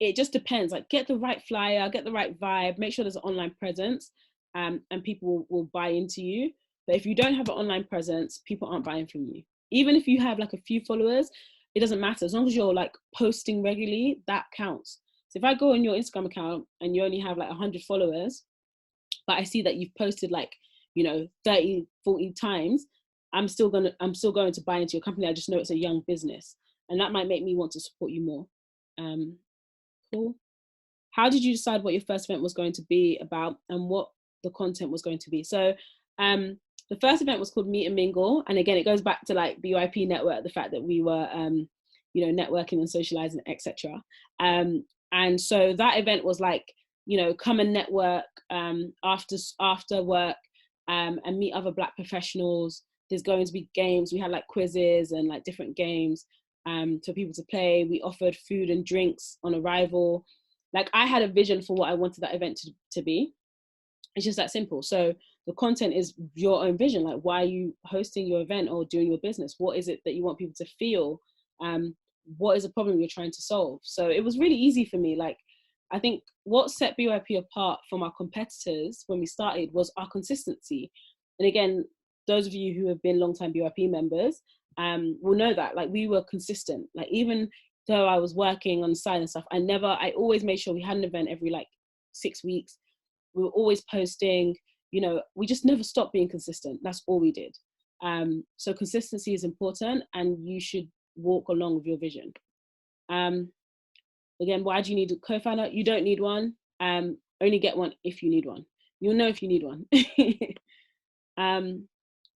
it just depends. Like, get the right flyer, get the right vibe, make sure there's an online presence, and people will buy into you. But if you don't have an online presence, people aren't buying from you. Even if you have like a few followers, it doesn't matter. As long as you're like posting regularly, that counts. So if I go on your Instagram account and you only have like 100 followers, but I see that you've posted like, you know, 30, 40 times, I'm still going to buy into your company. I just know it's a young business, and that might make me want to support you more. Cool. How did you decide what your first event was going to be about and what the content was going to be? So the first event was called Meet and Mingle. And again, it goes back to like BYP Network, the fact that we were, you know, networking and socializing, etc. And so that event was like, you know, come and network after work and meet other Black professionals. There's going to be games. We had like quizzes and like different games for people to play. We offered food and drinks on arrival. Like I had a vision for what I wanted that event to be. It's just that simple. So the content is your own vision. Like, why are you hosting your event or doing your business? What is it that you want people to feel? What is the problem you're trying to solve? So it was really easy for me. Like, I think what set BYP apart from our competitors when we started was our consistency. And again, those of you who have been longtime BYP members will know that, like, we were consistent. Like, even though I was working on the side and stuff, I always made sure we had an event every like 6 weeks. We were always posting, you know, we just never stopped being consistent. That's all we did. So consistency is important, and you should walk along with your vision. Again, why do you need a co-founder? You don't need one. Only get one if you need one. You'll know if you need one.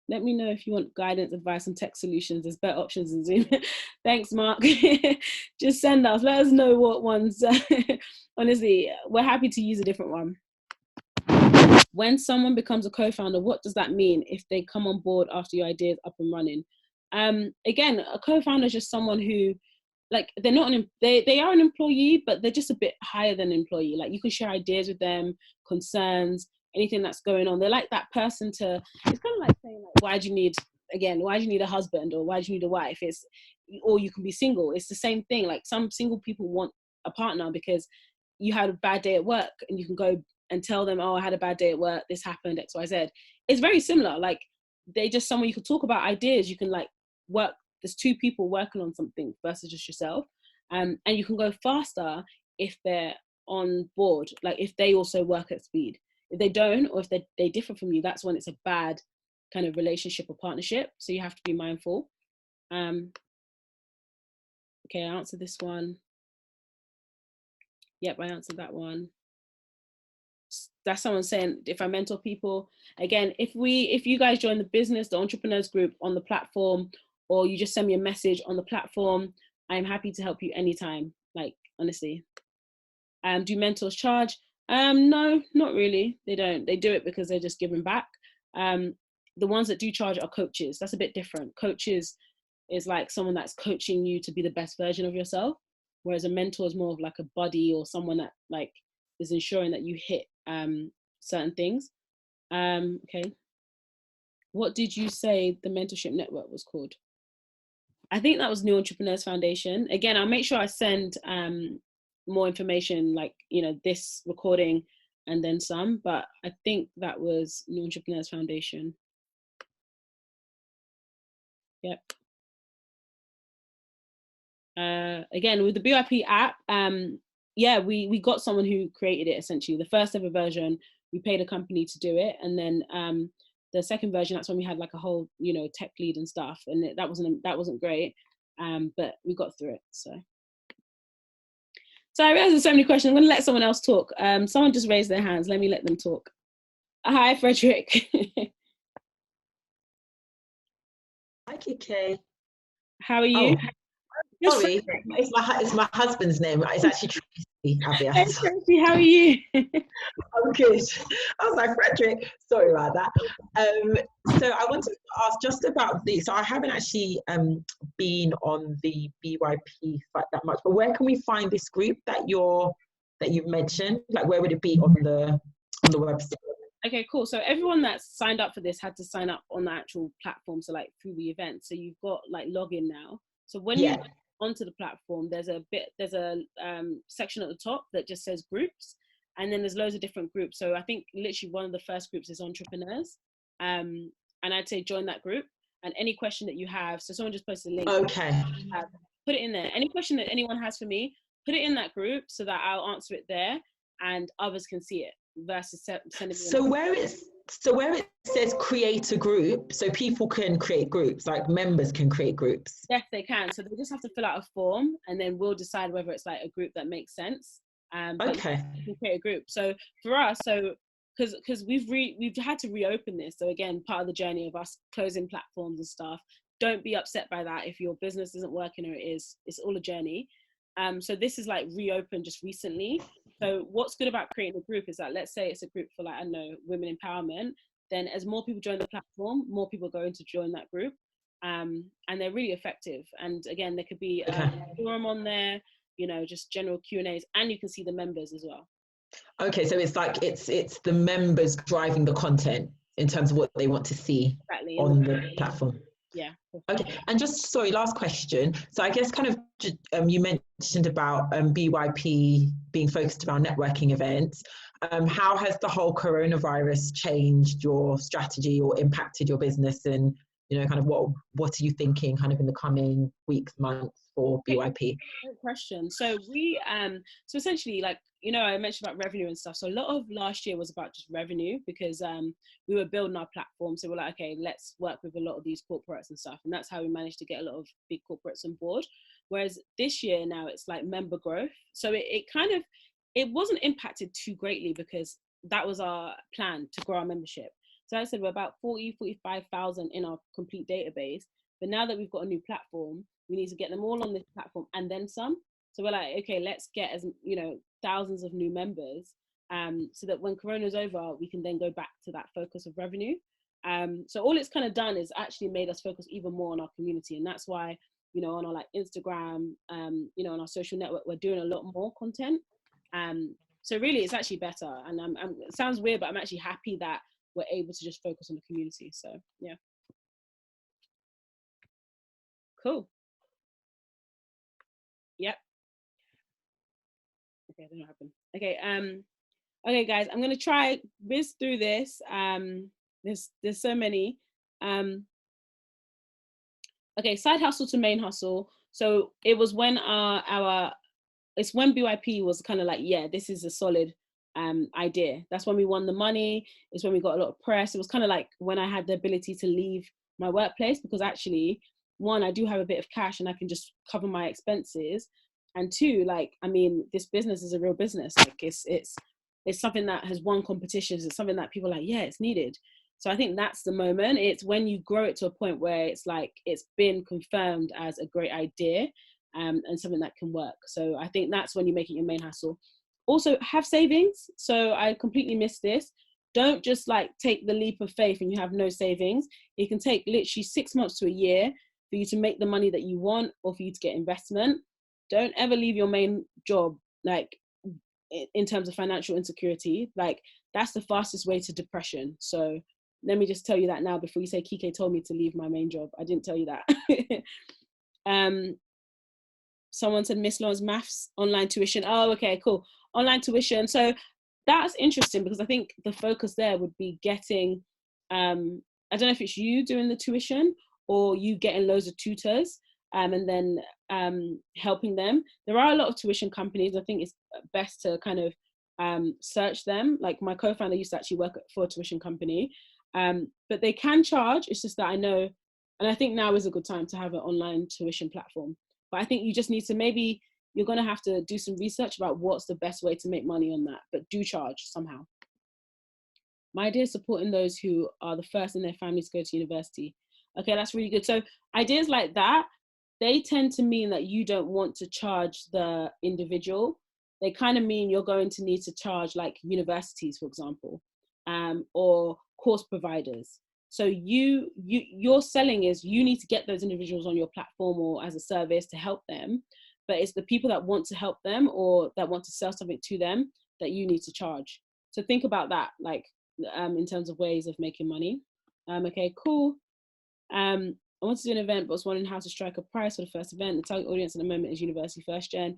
Let me know if you want guidance, advice, and tech solutions. There's better options in Zoom. Thanks, Mark. Just send us. Let us know what ones. Honestly, we're happy to use a different one. When someone becomes a co-founder, what does that mean if they come on board after your idea is up and running? Again, a co-founder is just someone who, like, they're not they are an employee, but they're just a bit higher than an employee. Like, you can share ideas with them, concerns, anything that's going on. They're like that person to, it's kind of like saying, like, why do you need a husband, or why do you need a wife? Or you can be single. It's the same thing. Like, some single people want a partner because you had a bad day at work and you can go and tell them, oh, I had a bad day at work, this happened, X, Y, Z. It's very similar. Like, they just someone you can talk about ideas. You can like work, there's two people working on something versus just yourself. And you can go faster if they're on board, like if they also work at speed. If they don't, or if they differ from you, that's when it's a bad kind of relationship or partnership. So you have to be mindful. Okay, I answered this one. Yep, I answered that one. That's someone saying, if I mentor people, again, if you guys join the business, the entrepreneurs group on the platform, or you just send me a message on the platform, I'm happy to help you anytime. Like, honestly. Do mentors charge? No, not really. They don't. They do it because they're just giving back. The ones that do charge are coaches. That's a bit different. Coaches is like someone that's coaching you to be the best version of yourself, whereas a mentor is more of like a buddy or someone that like is ensuring that you hit certain things. Okay. What did you say the mentorship network was called? I think that was New Entrepreneurs Foundation. Again, I'll make sure I send more information, like, you know, this recording and then some, but I think that was New Entrepreneurs Foundation. Yep. Again, with the BYP app, yeah, we got someone who created it, essentially. The first ever version, we paid a company to do it. And then the second version, that's when we had like a whole, you know, tech lead and stuff. And that wasn't great, but we got through it, so. So I realize there's so many questions. I'm going to let someone else talk. Someone just raised their hands. Let me let them talk. Hi, Frederick. Hi, Kike. How are you? Oh, sorry, it's my husband's name. It's actually Tracy. Hey, Tracy, how are you? I'm good. I was like, Frederick, sorry about that. So I wanted to ask just about so I haven't actually been on the BYP site that much, but where can we find this group that you've mentioned? Like, where would it be on the website? Okay, cool. So everyone that's signed up for this had to sign up on the actual platform, so like through the event. So you've got like login now. So when you get onto the platform, there's a section at the top that just says groups, and then there's loads of different groups. So I think literally one of the first groups is entrepreneurs, and I'd say join that group. And any question that you have, so someone just posted a link. Okay. Put it in there. Any question that anyone has for me, put it in that group so that I'll answer it there, and others can see it. Versus sending me. So where it says create a group, so people can create groups, like members can create groups. Yes, they can. So they just have to fill out a form, and then we'll decide whether it's like a group that makes sense. Okay. You can create a group. So for us, because we've had to reopen this. So again, part of the journey of us closing platforms and stuff. Don't be upset by that if your business isn't working or it is. It's all a journey. So this is like reopened just recently. So what's good about creating a group is that, let's say it's a group for like, I don't know, women empowerment, then as more people join the platform, more people are going to join that group. And they're really effective. And again, there could be a forum on there, you know, just general Q&As, and you can see the members as well. Okay, so it's like it's the members driving the content in terms of what they want to see Exactly. on the platform. Yeah. Okay, and just sorry, last question. So I guess kind of you mentioned about BYP being focused around networking events. How has the whole coronavirus changed your strategy or impacted your business? And you know, kind of what are you thinking kind of in the coming weeks, months for BYP? Great question. So we so essentially, like, you know, I mentioned about revenue and stuff. So a lot of last year was about just revenue, because we were building our platform. So we're like, okay, let's work with a lot of these corporates and stuff. And that's how we managed to get a lot of big corporates on board. Whereas this year now it's like member growth. So it kind of, it wasn't impacted too greatly, because that was our plan to grow our membership. So I said we're about 45,000 in our complete database. But now that we've got a new platform, we need to get them all on this platform and then some. So we're like, okay, let's get, as you know, thousands of new members, so that when Corona's over, we can then go back to that focus of revenue. So all it's kind of done is actually made us focus even more on our community, and that's why, you know, on our like Instagram, you know, on our social network, we're doing a lot more content. So really, it's actually better, and it sounds weird, but I'm actually happy that we're able to just focus on the community. So yeah, cool. Yep. Okay, I don't know what happened. Okay, okay, guys, I'm gonna try whiz through this. There's so many. Okay, side hustle to main hustle. So it was when it's when BYP was kind of like, yeah, this is a solid idea. That's when we won the money. It's when we got a lot of press. It was kind of like when I had the ability to leave my workplace, because actually, one, I do have a bit of cash and I can just cover my expenses. And two, like, I mean, this business is a real business. Like it's something that has won competitions. It's something that people are like, yeah, it's needed. So I think that's the moment. It's when you grow it to a point where it's like, it's been confirmed as a great idea, and something that can work. So I think that's when you make it your main hustle. Also, have savings. So I completely missed this. Don't just like take the leap of faith and you have no savings. It can take literally 6 months to a year for you to make the money that you want, or for you to get investment. Don't ever leave your main job, like in terms of financial insecurity. Like, that's the fastest way to depression. So let me just tell you that now before you say Kike told me to leave my main job. I didn't tell you that. Someone said Miss Lawrence maths, online tuition. Oh, okay, cool. Online tuition. So that's interesting, because I think the focus there would be getting, I don't know if it's you doing the tuition or you getting loads of tutors, and then helping them. There are a lot of tuition companies. I think it's best to kind of search them. Like my co-founder used to actually work for a tuition company, but they can charge. It's just that I know, and I think now is a good time to have an online tuition platform. But I think you just need to, maybe you're going to have to do some research about what's the best way to make money on that, but do charge somehow. My idea is supporting those who are the first in their family to go to university. Okay, that's really good. So ideas like that, they tend to mean that you don't want to charge the individual. They kind of mean you're going to need to charge like universities, for example, or course providers. So your selling is, you need to get those individuals on your platform or as a service to help them, but it's the people that want to help them or that want to sell something to them that you need to charge. So think about that, like in terms of ways of making money. Okay, cool. I want to do an event, but was wondering how to strike a price for the first event. The target audience at the moment is university first gen.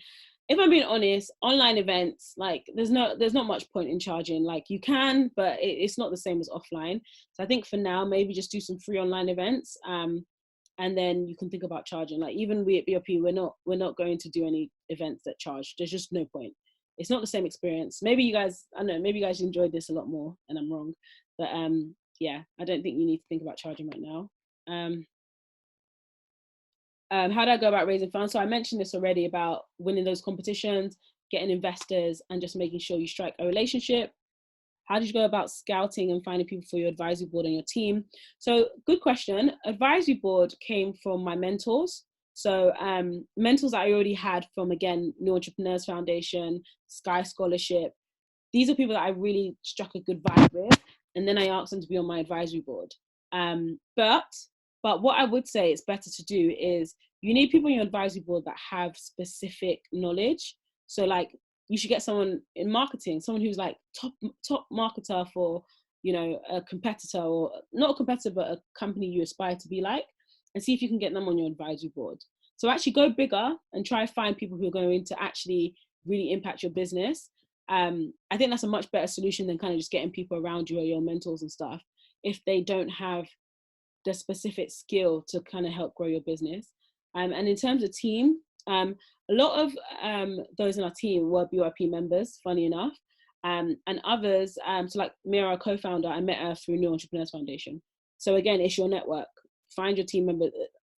If I'm being honest, online events, like there's not much point in charging. Like you can, but it's not the same as offline. So I think for now, maybe just do some free online events, and then you can think about charging. Like even we at BYP, we're not going to do any events that charge. There's just no point. It's not the same experience. Maybe you guys, I don't know, maybe you guys enjoyed this a lot more, and I'm wrong. But yeah, I don't think you need to think about charging right now. How do I go about raising funds? So I mentioned this already about winning those competitions, getting investors, and just making sure you strike a relationship. How did you go about scouting and finding people for your advisory board and your team? So good question. Advisory board came from my mentors. So mentors that I already had from, again, New Entrepreneurs Foundation, Sky Scholarship. These are people that I really struck a good vibe with. And then I asked them to be on my advisory board. But what I would say it's better to do is you need people on your advisory board that have specific knowledge. So like, you should get someone in marketing, someone who's like top marketer for, you know, a competitor, or not a competitor, but a company you aspire to be like, and see if you can get them on your advisory board. So actually go bigger and try to find people who are going to actually really impact your business. I think that's a much better solution than kind of just getting people around you or your mentors and stuff, if they don't have the specific skill to kind of help grow your business. And in terms of team, a lot of those in our team were BYP members, funny enough, and others, so like Mira, our co-founder, I met her through New Entrepreneurs Foundation. So again, it's your network. Find your team member.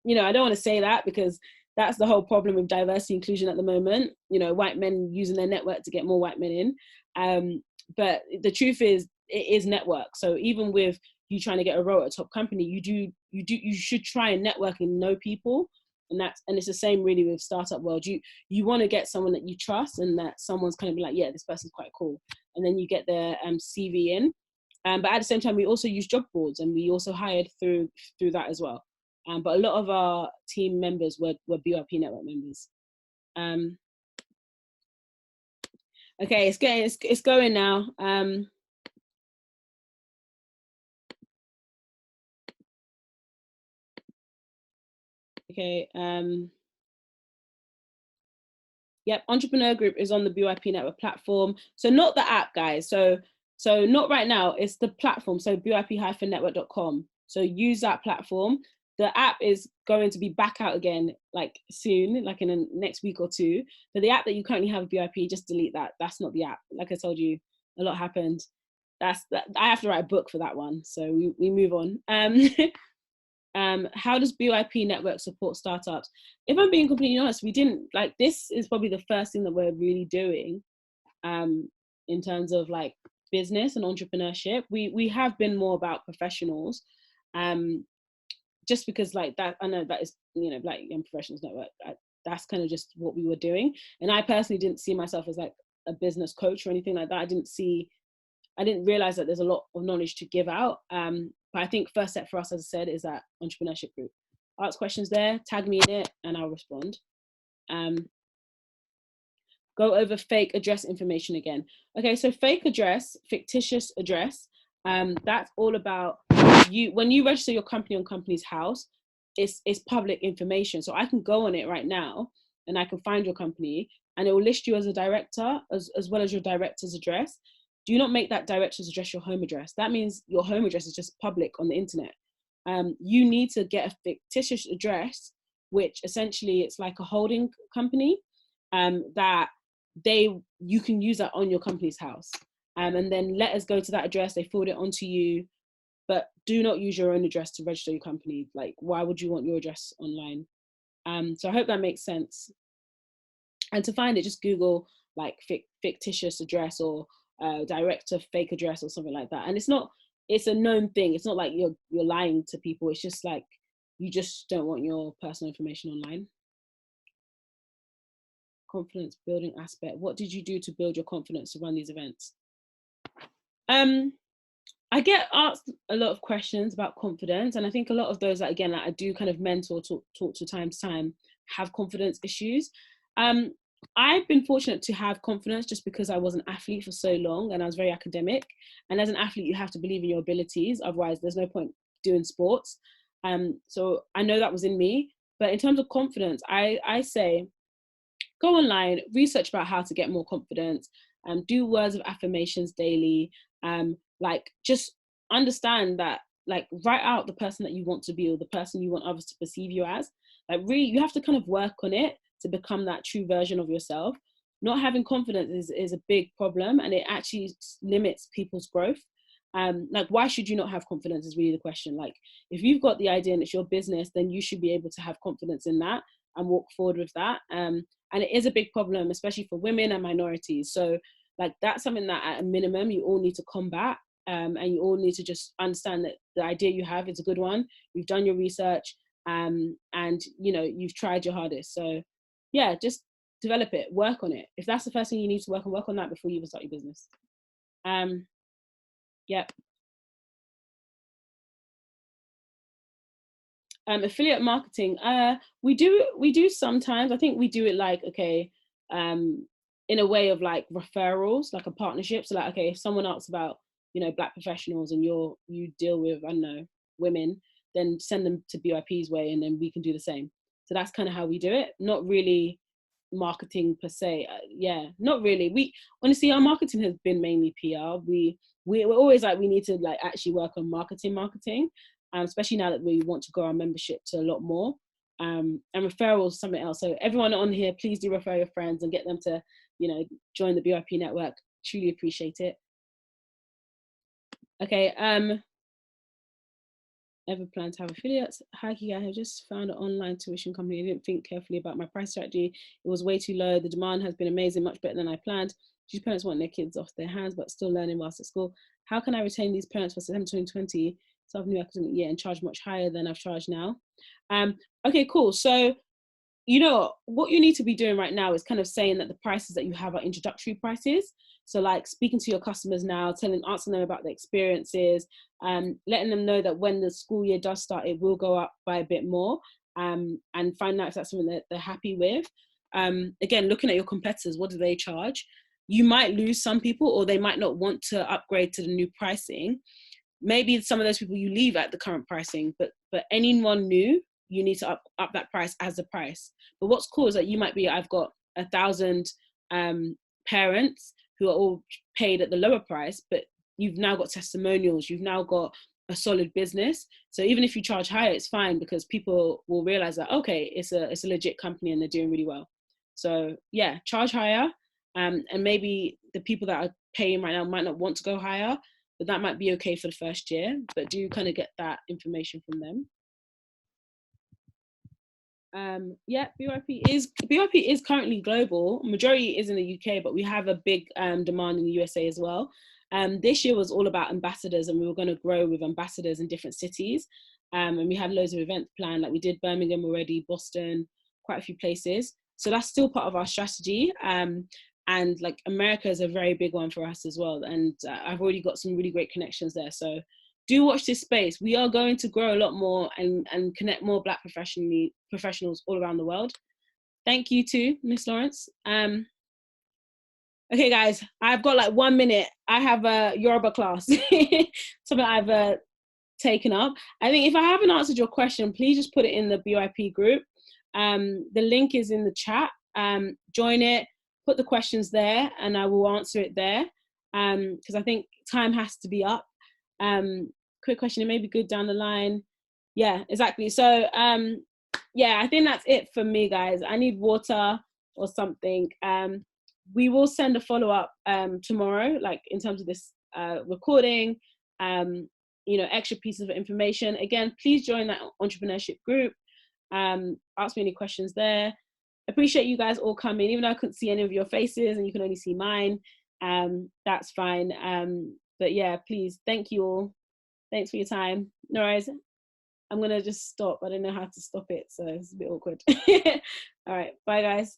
You know, I don't want to say that because that's the whole problem with diversity inclusion at the moment. You know, white men using their network to get more white men in. But the truth is, it is network. So even with you trying to get a role at a top company, you should try and network and know people. And it's the same really with startup world. You want to get someone that you trust and that someone's kind of be like, yeah, this person's quite cool. And then you get their CV in. But at the same time, we also use job boards, and we also hired through that as well. But a lot of our team members were BYP Network members. Okay, it's going now. Okay. Yep, Entrepreneur Group is on the BYP Network platform. So not the app, guys. So not right now. It's the platform. So BYP-network.com. So use that platform. The app is going to be back out again, like soon, like in the next week or two. But the app that you currently have with BYP, just delete that. That's not the app. Like I told you, a lot happened. I have to write a book for that one. So we move on. How does BYP Network support startups? If I'm being completely honest, we didn't, like, this is probably the first thing that we're really doing in terms of like business and entrepreneurship. We have been more about professionals, just because like that, I know that is, you know, Black Young Professionals Network, that's kind of just what we were doing. And I personally didn't see myself as like a business coach or anything like that. I didn't realize that there's a lot of knowledge to give out. But I think first step for us, as I said, is that entrepreneurship group. Ask questions there, tag me in it, and I'll respond. Go over fake address information again. Okay, so fake address, fictitious address, that's all about you. When you register your company on Companies House, it's public information. So I can go on it right now and I can find your company and it will list you as a director as well as your director's address. Do not make that director's address your home address. That means your home address is just public on the internet. You need to get a fictitious address, which essentially it's like a holding company that you can use that on your Companies House. And then letters go to that address, they forward it onto you, but do not use your own address to register your company. Like, why would you want your address online? So I hope that makes sense. And to find it, just Google like fictitious address or director fake address or something like that. And it's a known thing. It's not like you're lying to people. It's just like, you just don't want your personal information online. Confidence building aspect. What did you do to build your confidence to run these events? I get asked a lot of questions about confidence, and I think a lot of those that, again, like I do kind of mentor, talk to time to time, have confidence issues. I've been fortunate to have confidence just because I was an athlete for so long and I was very academic. And as an athlete, you have to believe in your abilities. Otherwise, there's no point doing sports. So I know that was in me. But in terms of confidence, I say, go online, research about how to get more confidence, do words of affirmations daily. Like, just understand that, like, write out the person that you want to be or the person you want others to perceive you as. Like, really, you have to kind of work on it to become that true version of yourself. Not having confidence is a big problem, and it actually limits people's growth. Like, why should you not have confidence is really the question. Like, if you've got the idea and it's your business, then you should be able to have confidence in that and walk forward with that. And it is a big problem, especially for women and minorities. So like, that's something that at a minimum you all need to combat, and you all need to just understand that the idea you have is a good one. You've done your research, and you know, you've tried your hardest. So yeah, just develop it, work on it. If that's the first thing you need to work on that before you even start your business. Yep. Affiliate marketing. We do sometimes. I think we do it like, okay, in a way of like referrals, like a partnership. So like, okay, if someone asks about, you know, Black professionals and you deal with, I don't know, women, then send them to BYP's way, and then we can do the same. So that's kind of how we do it. Not really marketing per se. Yeah, not really. We honestly, our marketing has been mainly PR. We're always like, we need to like actually work on marketing, especially now that we want to grow our membership to a lot more. And referrals is something else. So everyone on here, please do refer your friends and get them to, you know, join the BYP network. Truly appreciate it. Okay, ever plan to have affiliates? Hi, Kike, I have just found an online tuition company. I didn't think carefully about my price strategy. It was way too low. The demand has been amazing, much better than I planned. These parents want their kids off their hands, but still learning whilst at school. How can I retain these parents for September 2020, start of new academic year, and charge much higher than I've charged now? Okay, cool. So, you know, what you need to be doing right now is kind of saying that the prices that you have are introductory prices. So like speaking to your customers now, asking them about their experiences, letting them know that when the school year does start, it will go up by a bit more, and find out if that's something that they're happy with. Again, looking at your competitors, what do they charge? You might lose some people, or they might not want to upgrade to the new pricing. Maybe some of those people you leave at the current pricing, but anyone new, you need to up that price as the price. But what's cool is that you might be, I've got 1,000 parents who are all paid at the lower price, but you've now got testimonials, you've now got a solid business. So even if you charge higher, it's fine, because people will realize that, okay, it's a legit company and they're doing really well. So yeah, charge higher. And maybe the people that are paying right now might not want to go higher, but that might be okay for the first year, but do kind of get that information from them. Yeah, BYP is currently global. Majority is in the UK, but we have a big demand in the USA as well. This year was all about ambassadors, and we were going to grow with ambassadors in different cities. And we had loads of events planned, like we did Birmingham already, Boston, quite a few places. So that's still part of our strategy. And like America is a very big one for us as well. And I've already got some really great connections there. So do watch this space. We are going to grow a lot more and connect more Black professionals all around the world. Thank you too, Miss Lawrence. Okay, guys, I've got like 1 minute. I have a Yoruba class, something I've taken up. I think if I haven't answered your question, please just put it in the BYP group. The link is in the chat. Join it, put the questions there, and I will answer it there. Because I think time has to be up. Quick question, it may be good down the line. Yeah, exactly. So yeah, I think that's it for me, guys. I need water or something. We will send a follow-up tomorrow, like in terms of this recording, you know, extra pieces of information. Again, please join that entrepreneurship group. Ask me any questions there. Appreciate you guys all coming, even though I couldn't see any of your faces and you can only see mine. That's fine. But yeah, please, thank you all. Thanks for your time. No worries. I'm gonna just stop. I don't know how to stop it, so it's a bit awkward. All right, bye guys.